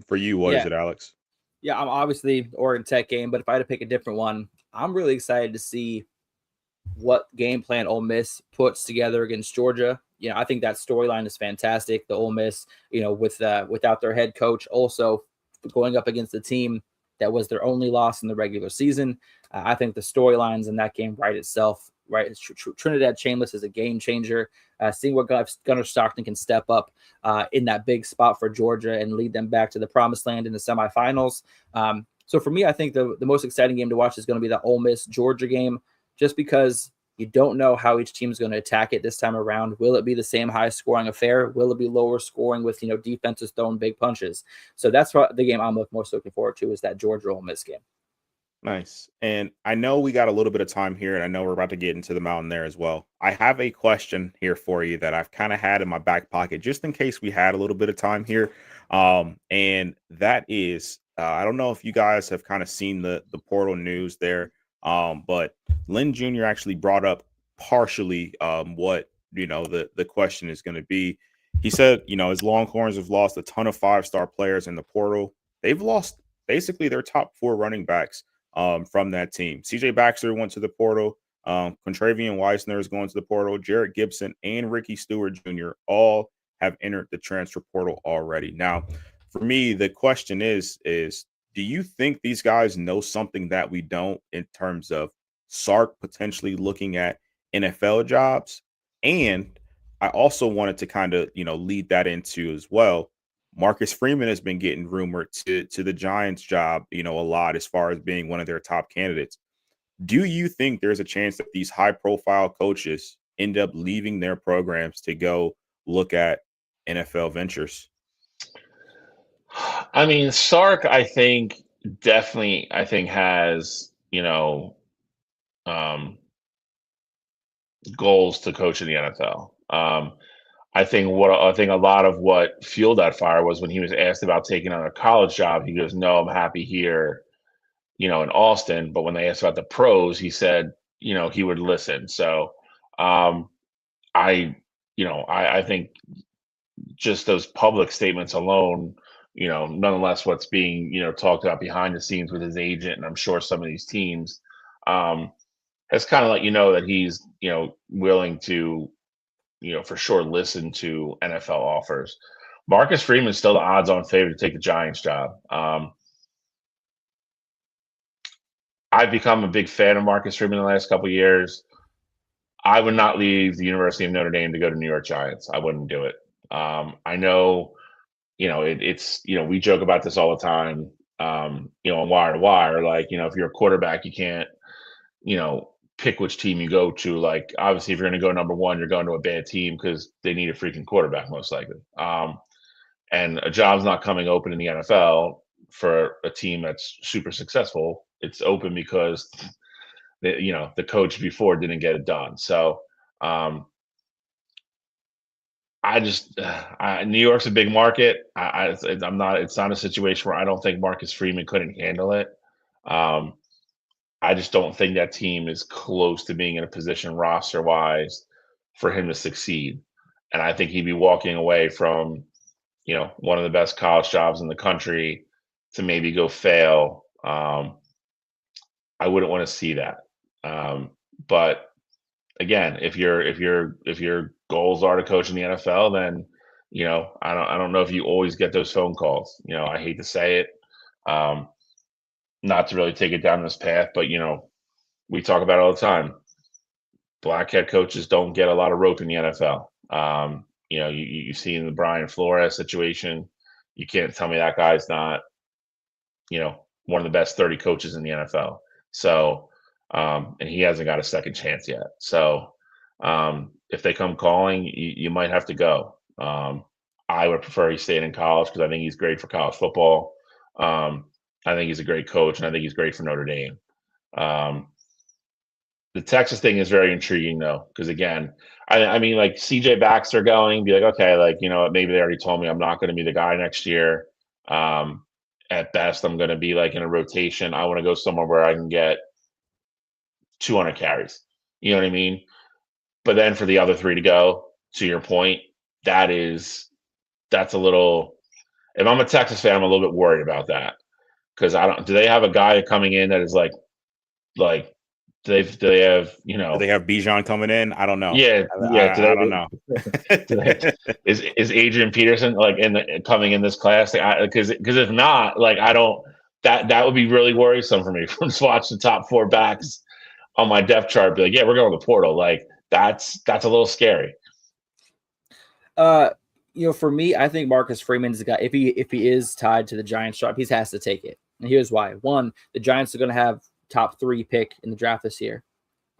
For you, what is it, Alex? Yeah, I'm obviously Oregon Tech game, but if I had to pick a different one, I'm really excited to see what game plan Ole Miss puts together against Georgia. I think that storyline is fantastic. The Ole Miss, without their head coach, also going up against a team that was their only loss in the regular season. I think the storylines in that game write itself. Right, Trinidad Chainless is a game changer. Seeing what Gunnar Stockton can step up in that big spot for Georgia and lead them back to the promised land in the semifinals. So for me, I think the most exciting game to watch is going to be the Ole Miss Georgia game, just because You don't know how each team is going to attack it this time around. Will it be the same high scoring affair? Will it be lower scoring with, defenses throwing big punches? So that's what the game I'm most looking forward to is that Georgia Ole Miss game. Nice. And I know we got a little bit of time here, and I know we're about to get into the mountain there as well. I have a question here for you that I've kind of had in my back pocket just in case we had a little bit of time here. And that is, I don't know if you guys have kind of seen the portal news there, but Lynn Jr. actually brought up partially what, the question is going to be. He said, his Longhorns have lost a ton of 5-star players in the portal. They've lost basically their top 4 running backs from that team. CJ Baxter went to the portal. Contravian Weissner is going to the portal. Jarrett Gibson and Ricky Stewart Jr. all have entered the transfer portal already. Now, for me, the question is do you think these guys know something that we don't in terms of Sark potentially looking at NFL jobs? And I also wanted to kind of, lead that into as well. Marcus Freeman has been getting rumored to the Giants job, a lot as far as being one of their top candidates. Do you think there's a chance that these high-profile coaches end up leaving their programs to go look at NFL ventures? I mean, Sark, I think has, goals to coach in the NFL. I think a lot of what fueled that fire was when he was asked about taking on a college job. He goes, "No, I'm happy here, in Austin." But when they asked about the pros, he said, he would listen. So, I think just those public statements alone, nonetheless, what's being talked about behind the scenes with his agent, and I'm sure some of these teams, has kind of let that he's willing to for sure listen to NFL offers. Marcus Freeman's still the odds-on favorite to take the Giants job. I've become a big fan of Marcus Freeman in the last couple of years. I would not leave the University of Notre Dame to go to New York Giants. I wouldn't do it. I know, it's we joke about this all the time. On Wire to Wire, like if you're a quarterback, you can't, pick which team you go to. Like, obviously, if you're going to go number 1, you're going to a bad team because they need a freaking quarterback, most likely. And a job's not coming open in the NFL for a team that's super successful. It's open because the coach before didn't get it done. So New York's a big market. It's not a situation where I don't think Marcus Freeman couldn't handle it. I just don't think that team is close to being in a position roster wise for him to succeed. And I think he'd be walking away from, one of the best college jobs in the country to maybe go fail. I wouldn't want to see that. But again, if your goals are to coach in the NFL, then, I don't know if you always get those phone calls. I hate to say it. Not to really take it down this path, but we talk about it all the time. Black head coaches don't get a lot of rope in the NFL. You see in the Brian Flores situation, you can't tell me that guy's not, one of the best 30 coaches in the NFL. So, and he hasn't got a second chance yet. So, if they come calling, you might have to go. I would prefer he stayed in college because I think he's great for college football. I think he's a great coach, and I think he's great for Notre Dame. The Texas thing is very intriguing, though, because again, I mean, like CJ Baxter going, be like, okay, like maybe they already told me I'm not going to be the guy next year. At best, I'm going to be like in a rotation. I want to go somewhere where I can get 200 carries. You know what I mean? But then for the other 3 to go, to your point, that's a little. If I'm a Texas fan, I'm a little bit worried about that. Because do they have a guy coming in that is like do they have Do they have Bijan coming in? I don't know. Yeah. I don't know. Is Adrian Peterson coming in this class? Because if not, like I don't. That would be really worrisome for me. From just watch the top 4 backs on my depth chart, be like, yeah, we're going to the portal. Like that's a little scary. For me, I think Marcus Freeman's the guy. If he is tied to the Giants job, he has to take it. And here's why. 1, the Giants are going to have top 3 pick in the draft this year.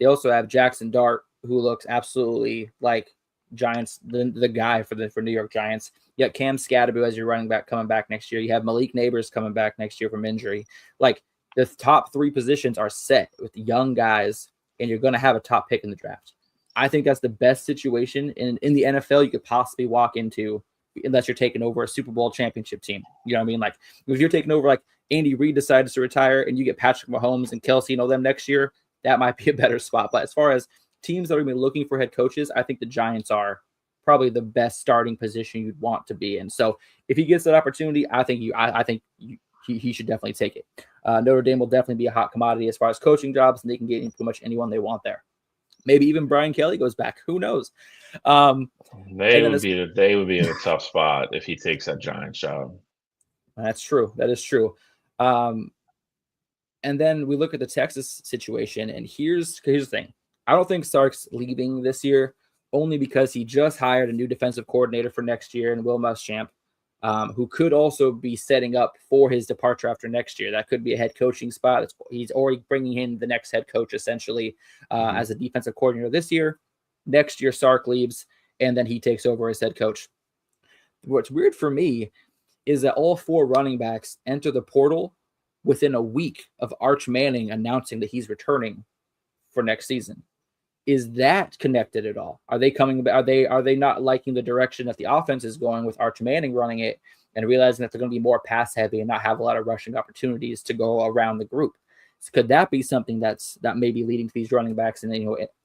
They also have Jackson Dart, who looks absolutely like Giants, the guy for New York Giants. You got Cam Scatterby as your running back coming back next year. You have Malik Neighbors coming back next year from injury. Like the top 3 positions are set with young guys, and you're going to have a top pick in the draft. I think that's the best situation in the NFL you could possibly walk into, unless you're taking over a Super Bowl championship team. You know what I mean? Like if you're taking over, like Andy Reid decides to retire and you get Patrick Mahomes and Kelsey and all them next year, that might be a better spot. But as far as teams that are going to be looking for head coaches, I think the Giants are probably the best starting position you'd want to be in. So if he gets that opportunity, I think he should definitely take it. Notre Dame will definitely be a hot commodity as far as coaching jobs, and they can get pretty much anyone they want there. Maybe even Brian Kelly goes back. Who knows? They would be in a tough spot if he takes that Giants job. That's true. That is true. And then we look at the Texas situation, and here's the thing. I don't think Sark's leaving this year, only because he just hired a new defensive coordinator for next year in Will Muschamp, who could also be setting up for his departure after next year. That could be a head coaching spot. He's already bringing in the next head coach, essentially, as a defensive coordinator this year. Next year, Sark leaves, and then he takes over as head coach. What's weird for me is that all 4 running backs enter the portal within a week of Arch Manning announcing that he's returning for next season. Is that connected at all? Are they coming? Are they not liking the direction that the offense is going with Arch Manning running it, and realizing that they're going to be more pass heavy and not have a lot of rushing opportunities to go around the group? So could that be something that may be leading to these running backs and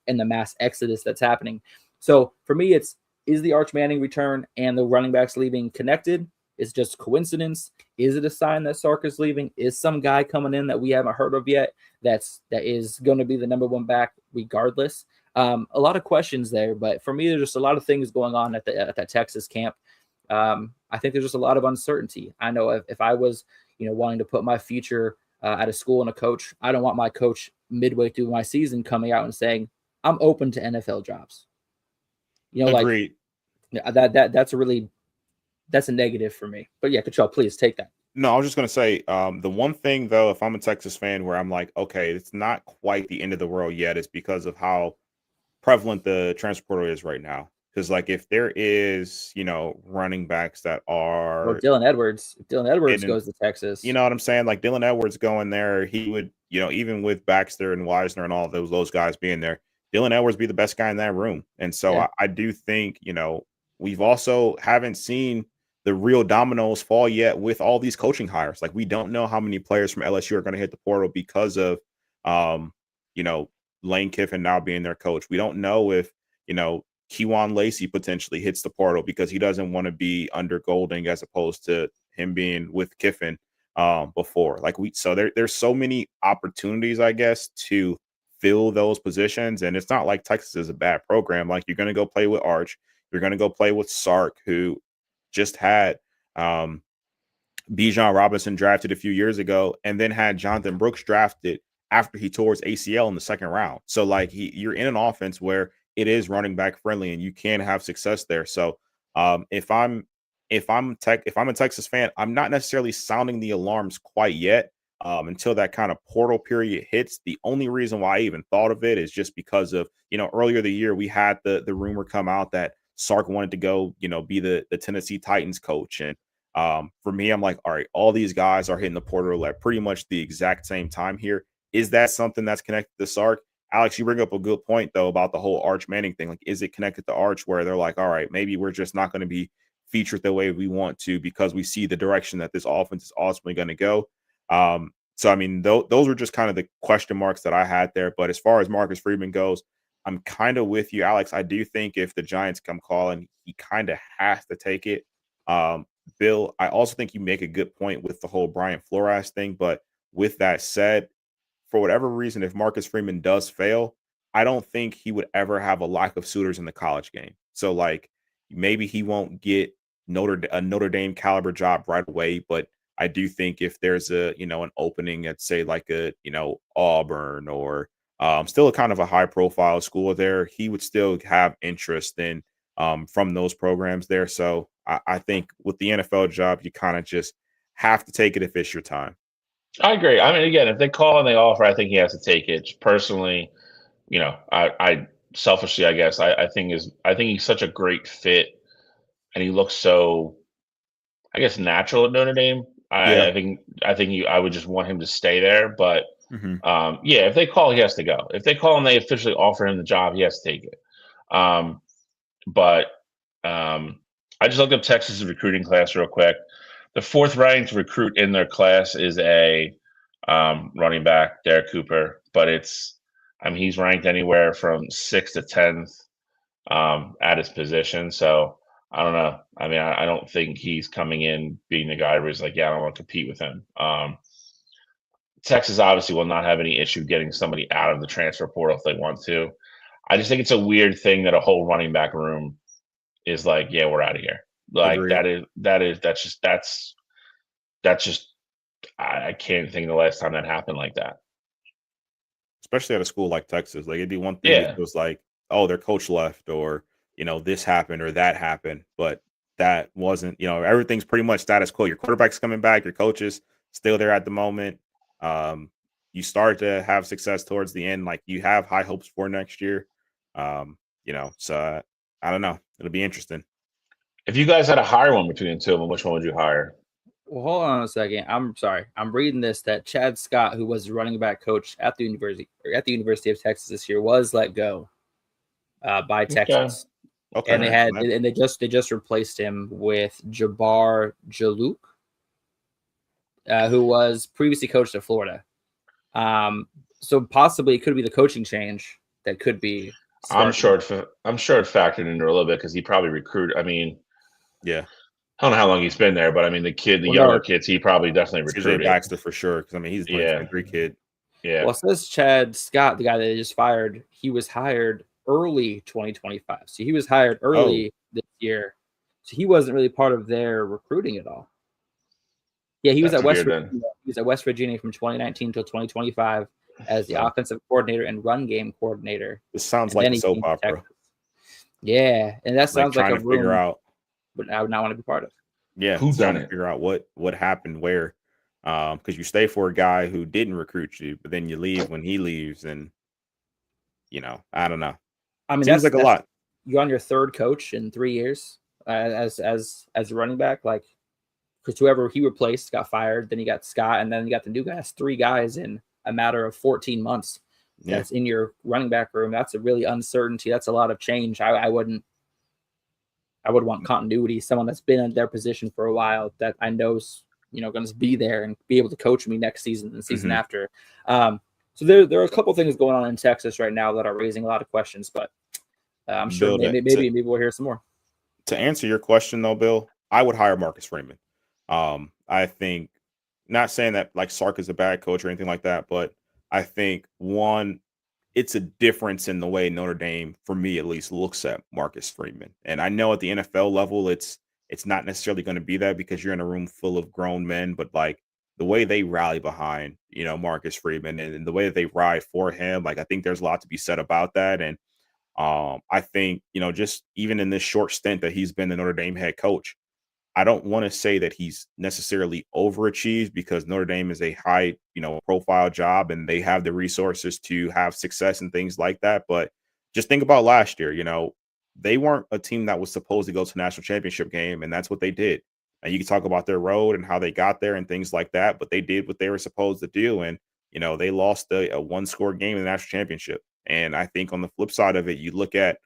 in the mass exodus that's happening? So for me, is the Arch Manning return and the running backs leaving connected? Is it just coincidence? Is it a sign that Sark is leaving? Is some guy coming in that we haven't heard of yet that is going to be the number 1 back regardless? A lot of questions there, but for me, there's just a lot of things going on at that Texas camp. I think there's just a lot of uncertainty. I know if I was, wanting to put my future at a school and a coach, I don't want my coach midway through my season coming out and saying, I'm open to NFL jobs. Agreed. That's a negative for me. But yeah, Cachel, please take that. No, I was just going to say the one thing, though, if I'm a Texas fan where I'm like, okay, it's not quite the end of the world yet, is because of how prevalent the transfer portal is right now. Because, like, if there is, running backs that are... Or Dylan Edwards. If Dylan Edwards goes to Texas. You know what I'm saying? Like, Dylan Edwards going there, he would, even with Baxter and Wisner and all those guys being there, Dylan Edwards be the best guy in that room. And so yeah. I do think, we've also haven't seen the real dominoes fall yet with all these coaching hires. Like, we don't know how many players from LSU are going to hit the portal because of, Lane Kiffin now being their coach. We don't know if, Kejuan Lacey potentially hits the portal because he doesn't want to be under Golding as opposed to him being with Kiffin before. So there's so many opportunities, I guess, to fill those positions. And it's not like Texas is a bad program. Like, you're going to go play with Arch. You're going to go play with Sark, who just had Bijan Robinson drafted a few years ago, and then had Jonathan Brooks drafted after he tore his ACL in the 2nd round. So, like, you're in an offense where it is running back friendly, and you can have success there. So, if I'm a Texas fan, I'm not necessarily sounding the alarms quite yet until that kind of portal period hits. The only reason why I even thought of it is just because of earlier the year we had the rumor come out that Sark wanted to go, be the Tennessee Titans coach. And for me, I'm like, all right, all these guys are hitting the portal at pretty much the exact same time here. Is that something that's connected to Sark? Alex, you bring up a good point, though, about the whole Arch Manning thing. Like, is it connected to Arch where they're like, all right, maybe we're just not going to be featured the way we want to because we see the direction that this offense is ultimately going to go. So, I mean, those were just kind of the question marks that I had there. But as far as Marcus Freeman goes, I'm kind of with you, Alex. I do think if the Giants come calling, he kind of has to take it. Bill, I also think you make a good point with the whole Brian Flores thing. But with that said, for whatever reason, if Marcus Freeman does fail, I don't think he would ever have a lack of suitors in the college game. So, like, maybe he won't get a Notre Dame caliber job right away, but I do think if there's an opening at, say, like Auburn or still a kind of a high profile school there, he would still have interest in from those programs there. So I think with the NFL job, you kind of just have to take it if it's your time. I agree. I mean, again, if they call and they offer, I think he has to take it. Personally, I selfishly, I guess, I think he's such a great fit, and he looks so, I guess, natural at Notre Dame. Yeah. I would just want him to stay there. But Hmm. yeah, if they call, he has to go. If they call and they officially offer him the job, he has to take it. But I just looked up Texas' recruiting class real quick. The fourth ranked recruit in their class is a running back, Derek Cooper, but he's ranked anywhere from 6th to 10th at his position. So I don't know. I mean, I don't think he's coming in being the guy who's like, yeah, I don't want to compete with him. Texas obviously will not have any issue getting somebody out of the transfer portal if they want to. I just think it's a weird thing that a whole running back room is like, yeah, we're out of here. Like Agreed. that's just I can't think of the last time that happened like that. Especially at a school like Texas. Like, it'd be one thing if Yeah. it was like, oh, their coach left, or this happened or that happened, but that wasn't. Everything's pretty much status quo. Your quarterback's coming back, your coach is still there at the moment. You start to have success towards the end, like you have high hopes for next year. So I don't know. It'll be interesting. If you guys had to hire one between the two of them, which one would you hire? Well, hold on a second. I'm sorry. I'm reading this that Chad Scott, who was the running back coach at the University of Texas this year, was let go by Texas. Okay. And they just replaced him with Jabbar Jalouk, who was previously coached at Florida. So possibly it could be the coaching change that could be. I'm sure it factored into a little bit because he probably recruited. I mean, yeah. I don't know how long he's been there, but I mean, younger kids, he probably definitely recruited. Baxter for sure, because I mean, he's a 2023 kid. Yeah. Well, it says Chad Scott, the guy that they just fired, he was hired early 2025. So he was hired early this year. So he wasn't really part of their recruiting at all. Yeah, he was at West Virginia. He was at West Virginia from 2019 till 2025 as the offensive coordinator and run game coordinator. This sounds like a soap opera. Yeah, and that sounds like a room figure out. But I would not want to be part of. Yeah, who's trying done to figure out what happened where, because you stay for a guy who didn't recruit you, but then you leave when he leaves, and I don't know. I mean, seems like a lot. You're on your third coach in 3 years as a running back, like because whoever he replaced got fired, then you got Scott, and then you got the new guys. 3 guys in a matter of 14 months. That's in your running back room. That's a really uncertainty. That's a lot of change. I would want continuity, someone that's been in their position for a while that I know's going to be there and be able to coach me next season and the season after. So there are a couple things going on in Texas right now that are raising a lot of questions, but I'm sure maybe we'll hear some more. To answer your question though, Bill, I would hire Marcus Freeman. I think, not saying that like Sark is a bad coach or anything like that, but I think it's a difference in the way Notre Dame, for me at least, looks at Marcus Freeman. And I know at the NFL level, it's not necessarily going to be that because you're in a room full of grown men, but like the way they rally behind, Marcus Freeman and the way that they ride for him, like I think there's a lot to be said about that. And I think, just even in this short stint that he's been the Notre Dame head coach, I don't want to say that he's necessarily overachieved because Notre Dame is a high, profile job and they have the resources to have success and things like that. But just think about last year, they weren't a team that was supposed to go to national championship game, and that's what they did. And you can talk about their road and how they got there and things like that, but they did what they were supposed to do. And, they lost a 1-score game in the national championship. And I think on the flip side of it, you look at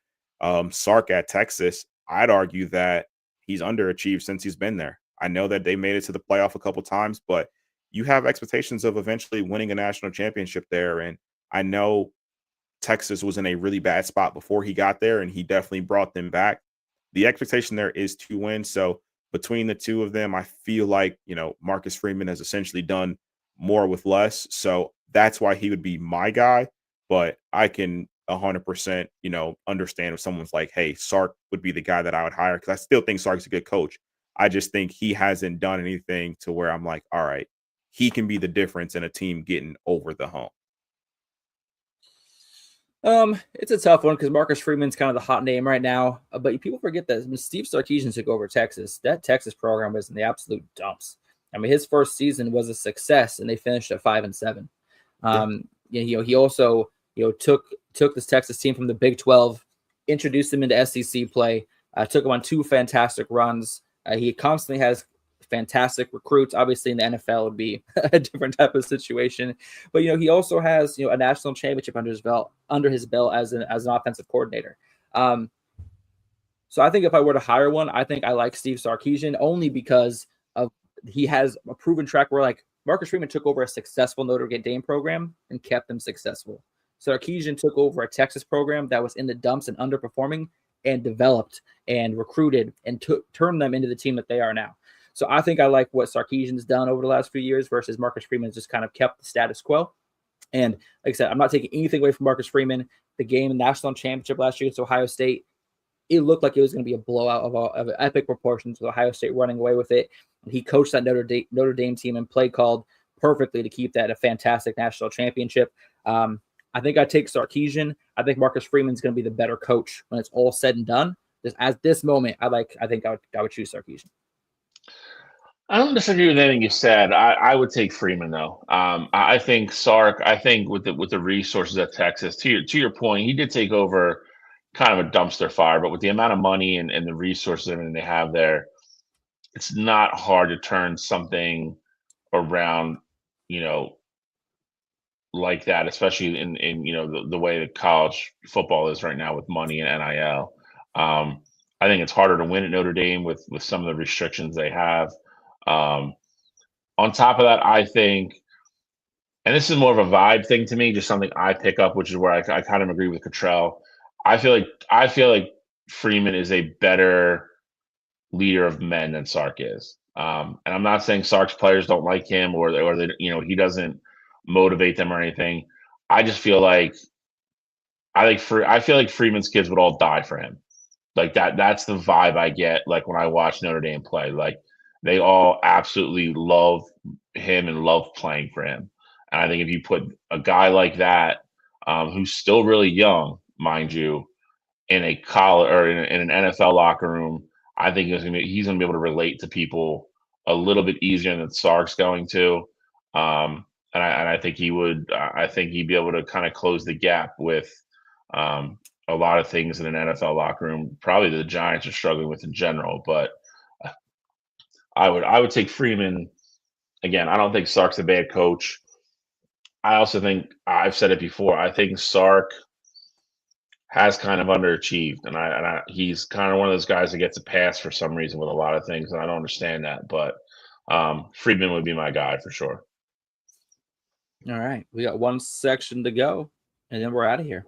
Sark at Texas, I'd argue that he's underachieved since he's been there. I know that they made it to the playoff a couple times, but you have expectations of eventually winning a national championship there. And I know Texas was in a really bad spot before he got there, and he definitely brought them back. The expectation there is to win. So between the two of them, I feel like, Marcus Freeman has essentially done more with less. So that's why he would be my guy. But I can 100%, understand if someone's like, hey, Sark would be the guy that I would hire, because I still think Sark's a good coach. I just think he hasn't done anything to where I'm like, all right, he can be the difference in a team getting over the hump. It's a tough one because Marcus Freeman's kind of the hot name right now, but people forget that when Steve Sarkisian took over Texas, that Texas program was in the absolute dumps. I mean, his first season was a success, and they finished at 5-7. He also took took this Texas team from the Big 12, introduced them into SEC play, took them on 2 fantastic runs. He constantly has fantastic recruits. Obviously, in the NFL, it would be a different type of situation. But he also has a national championship under his belt as an offensive coordinator. So I think if I were to hire one, I think I like Steve Sarkisian only because he has a proven track where like Marcus Freeman took over a successful Notre Dame program and kept them successful. Sarkisian took over a Texas program that was in the dumps and underperforming and developed and recruited and turned them into the team that they are now. So I think I like what Sarkisian's done over the last few years versus Marcus Freeman's just kind of kept the status quo. And like I said, I'm not taking anything away from Marcus Freeman. The game, national championship last year against Ohio State, it looked like it was going to be a blowout of epic proportions with Ohio State running away with it. He coached that Notre Dame team and play called perfectly to keep that a fantastic national championship. I think I take Sarkisian. I think Marcus Freeman's going to be the better coach when it's all said and done. Just at this moment, I think I would choose Sarkisian. I don't disagree with anything you said. I would take Freeman though. I think Sark. I think with the resources at Texas, to your point, he did take over kind of a dumpster fire, but with the amount of money and the resources and everything they have there, it's not hard to turn something around, like that, especially in the way that college football is right now with money and NIL. I think it's harder to win at Notre Dame with some of the restrictions they have. On top of that, I think, and this is more of a vibe thing to me, just something I pick up, which is where I kind of agree with Cottrell. I feel like Freeman is a better leader of men than Sark is. And I'm not saying Sark's players don't like him or that he doesn't motivate them or anything. I just feel like I feel like Freeman's kids would all die for him. Like that's the vibe I get like when I watch Notre Dame play. Like they all absolutely love him and love playing for him. And I think if you put a guy like that, who's still really young, mind you, in a college or in an NFL locker room, I think he's going to be able to relate to people a little bit easier than Sark's going to. And I think he would. I think he'd be able to kind of close the gap with a lot of things in an NFL locker room. Probably the Giants are struggling with in general, but I would take Freeman. Again, I don't think Sark's a bad coach. I also think I've said it before. I think Sark has kind of underachieved, and he's kind of one of those guys that gets a pass for some reason with a lot of things, and I don't understand that. But Freeman would be my guy for sure. All right, we got one section to go, and then we're out of here.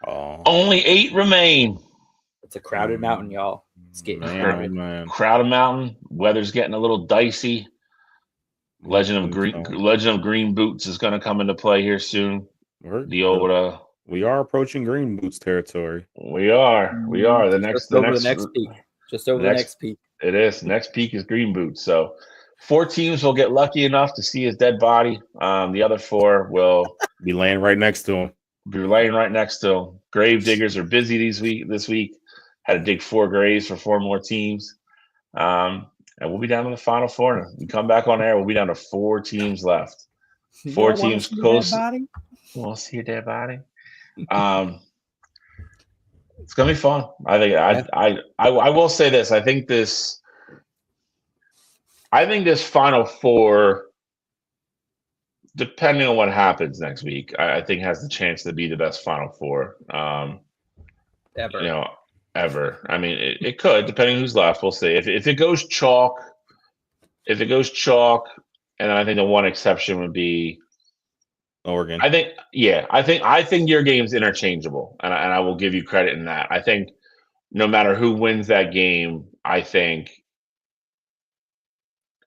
Only 8 remain. It's a crowded mountain, y'all. It's getting crowded mountain. Weather's getting a little dicey. Legend of Green Boots is going to come into play here soon. We are approaching Green Boots territory. We are. The next peak. Just over the next peak. It is. Next peak is Green Boots. So 4 teams will get lucky enough to see his dead body. The other 4 will be laying right next to him. Grave diggers are busy this week. Had to dig 4 graves for 4 more teams. And we'll be down to the Final 4 now. We come back on air, we'll be down to 4 teams left. 4 teams close. We'll see your dead body. It's gonna be fun. I think I will say this. I think this Final 4, depending on what happens next week, I think has the chance to be the best Final 4 ever. I mean, it could, depending on who's left. We'll see. If it goes chalk, and then I think the one exception would be Oregon. I think your game's interchangeable, and I will give you credit in that. I think no matter who wins that game, I think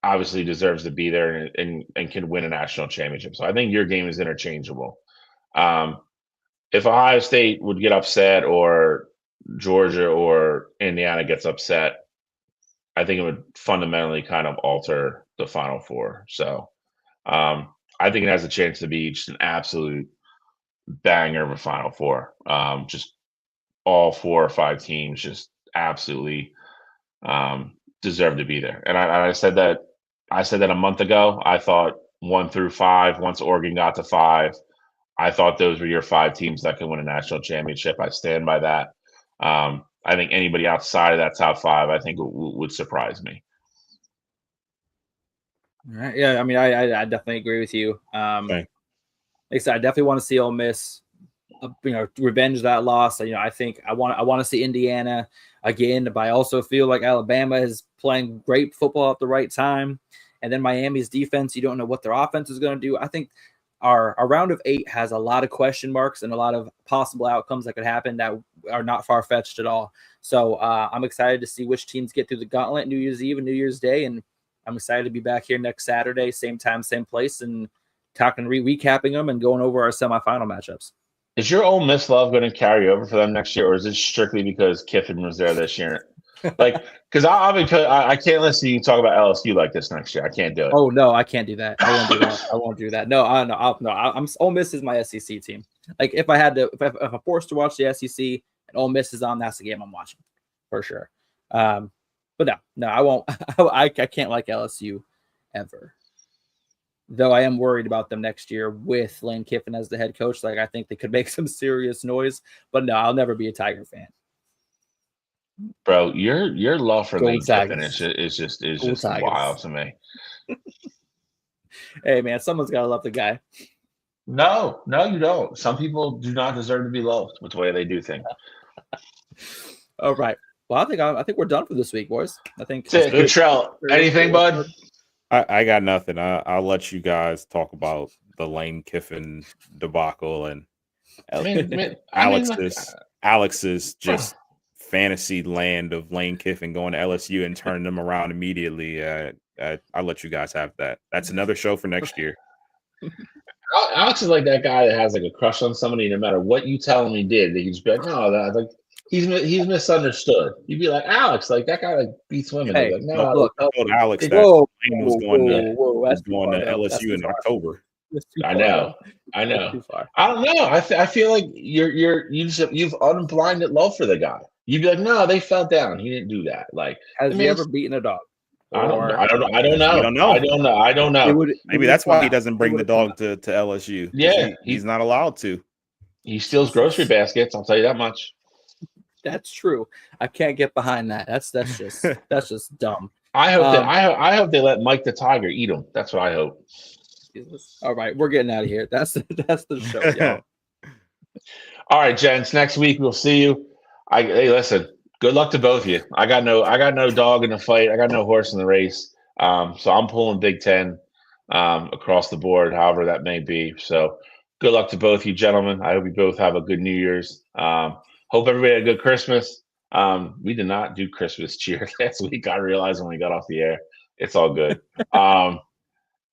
obviously deserves to be there and can win a national championship. So I think your game is interchangeable. If Ohio State would get upset or Georgia or Indiana gets upset, I think it would fundamentally kind of alter the Final 4. So I think it has a chance to be just an absolute banger of a Final 4. Just all 4 or 5 teams just absolutely deserve to be there. And I said that a month ago. I thought 1 through 5, once Oregon got to 5, I thought those were your 5 teams that could win a national championship. I stand by that. I think anybody outside of that top 5, I think would surprise me. All right. Yeah, I mean, I definitely agree with you. Like I said, I definitely want to see Ole Miss, revenge that loss. I think I want to see Indiana again, but I also feel like Alabama is playing great football at the right time. And then Miami's defense, you don't know what their offense is going to do. I think our round of 8 has a lot of question marks and a lot of possible outcomes that could happen that are not far-fetched at all. So I'm excited to see which teams get through the gauntlet New Year's Eve and New Year's Day. And I'm excited to be back here next Saturday, same time, same place, and talking, recapping them and going over our semifinal matchups. Is your Ole Miss love going to carry over for them next year, or is it strictly because Kiffin was there this year? Like, because I can't listen to you talk about LSU like this next year. I can't do it. Oh no, I can't do that. I won't do that. I won't do that. No, I'm Ole Miss is my SEC team. Like if I'm forced to watch the SEC and Ole Miss is on, that's the game I'm watching for sure. But no, I won't. I can't like LSU ever. Though I am worried about them next year with Lane Kiffin as the head coach. Like I think they could make some serious noise. But no, I'll never be a Tiger fan. Bro, your love for Lane Kiffin is just wild to me. Hey man, someone's gotta love the guy. No, you don't. Some people do not deserve to be loved with the way they do things. All right. Well, I think we're done for this week, boys. I think. Trell, anything, bud? I got nothing. I'll let you guys talk about the Lane Kiffin debacle and Alex's just fantasy land of Lane Kiffin going to LSU and turning them around immediately. I'll let you guys have that. That's another show for next year. Alex is like that guy that has like a crush on somebody. No matter what you tell him he did, he's be like, no, that's like he's misunderstood. You'd be like, Alex, like that guy like beats women. Hey, like, no, look, I told Alex that Lane was going to LSU in October. I know. I don't know. I feel like you've unblinded love for the guy. You'd be like, no, they fell down. He didn't do that. Like, has he ever beaten a dog? I don't know. Maybe that's why he doesn't bring the dog to LSU. Yeah, he's not allowed to. He steals grocery baskets. I'll tell you that much. That's true. I can't get behind that. That's just dumb. I hope they let Mike the Tiger eat him. That's what I hope. Jesus. All right, we're getting out of here. That's the show, y'all. All right, gents. Next week we'll see you. Hey, listen. Good luck to both of you. I got no dog in the fight. I got no horse in the race. So I'm pulling Big Ten across the board, however that may be. So good luck to both you gentlemen. I hope you both have a good New Year's. Hope everybody had a good Christmas. We did not do Christmas cheer last week. I realized when we got off the air. It's all good.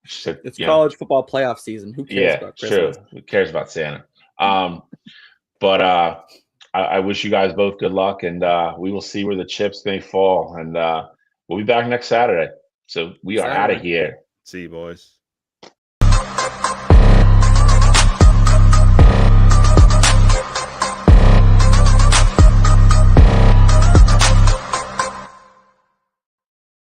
It's college football playoff season. Who cares about Christmas? True. Who cares about Santa? But I wish you guys both good luck, and we will see where the chips may fall. And we'll be back next Saturday. So we are out of here. See you, boys.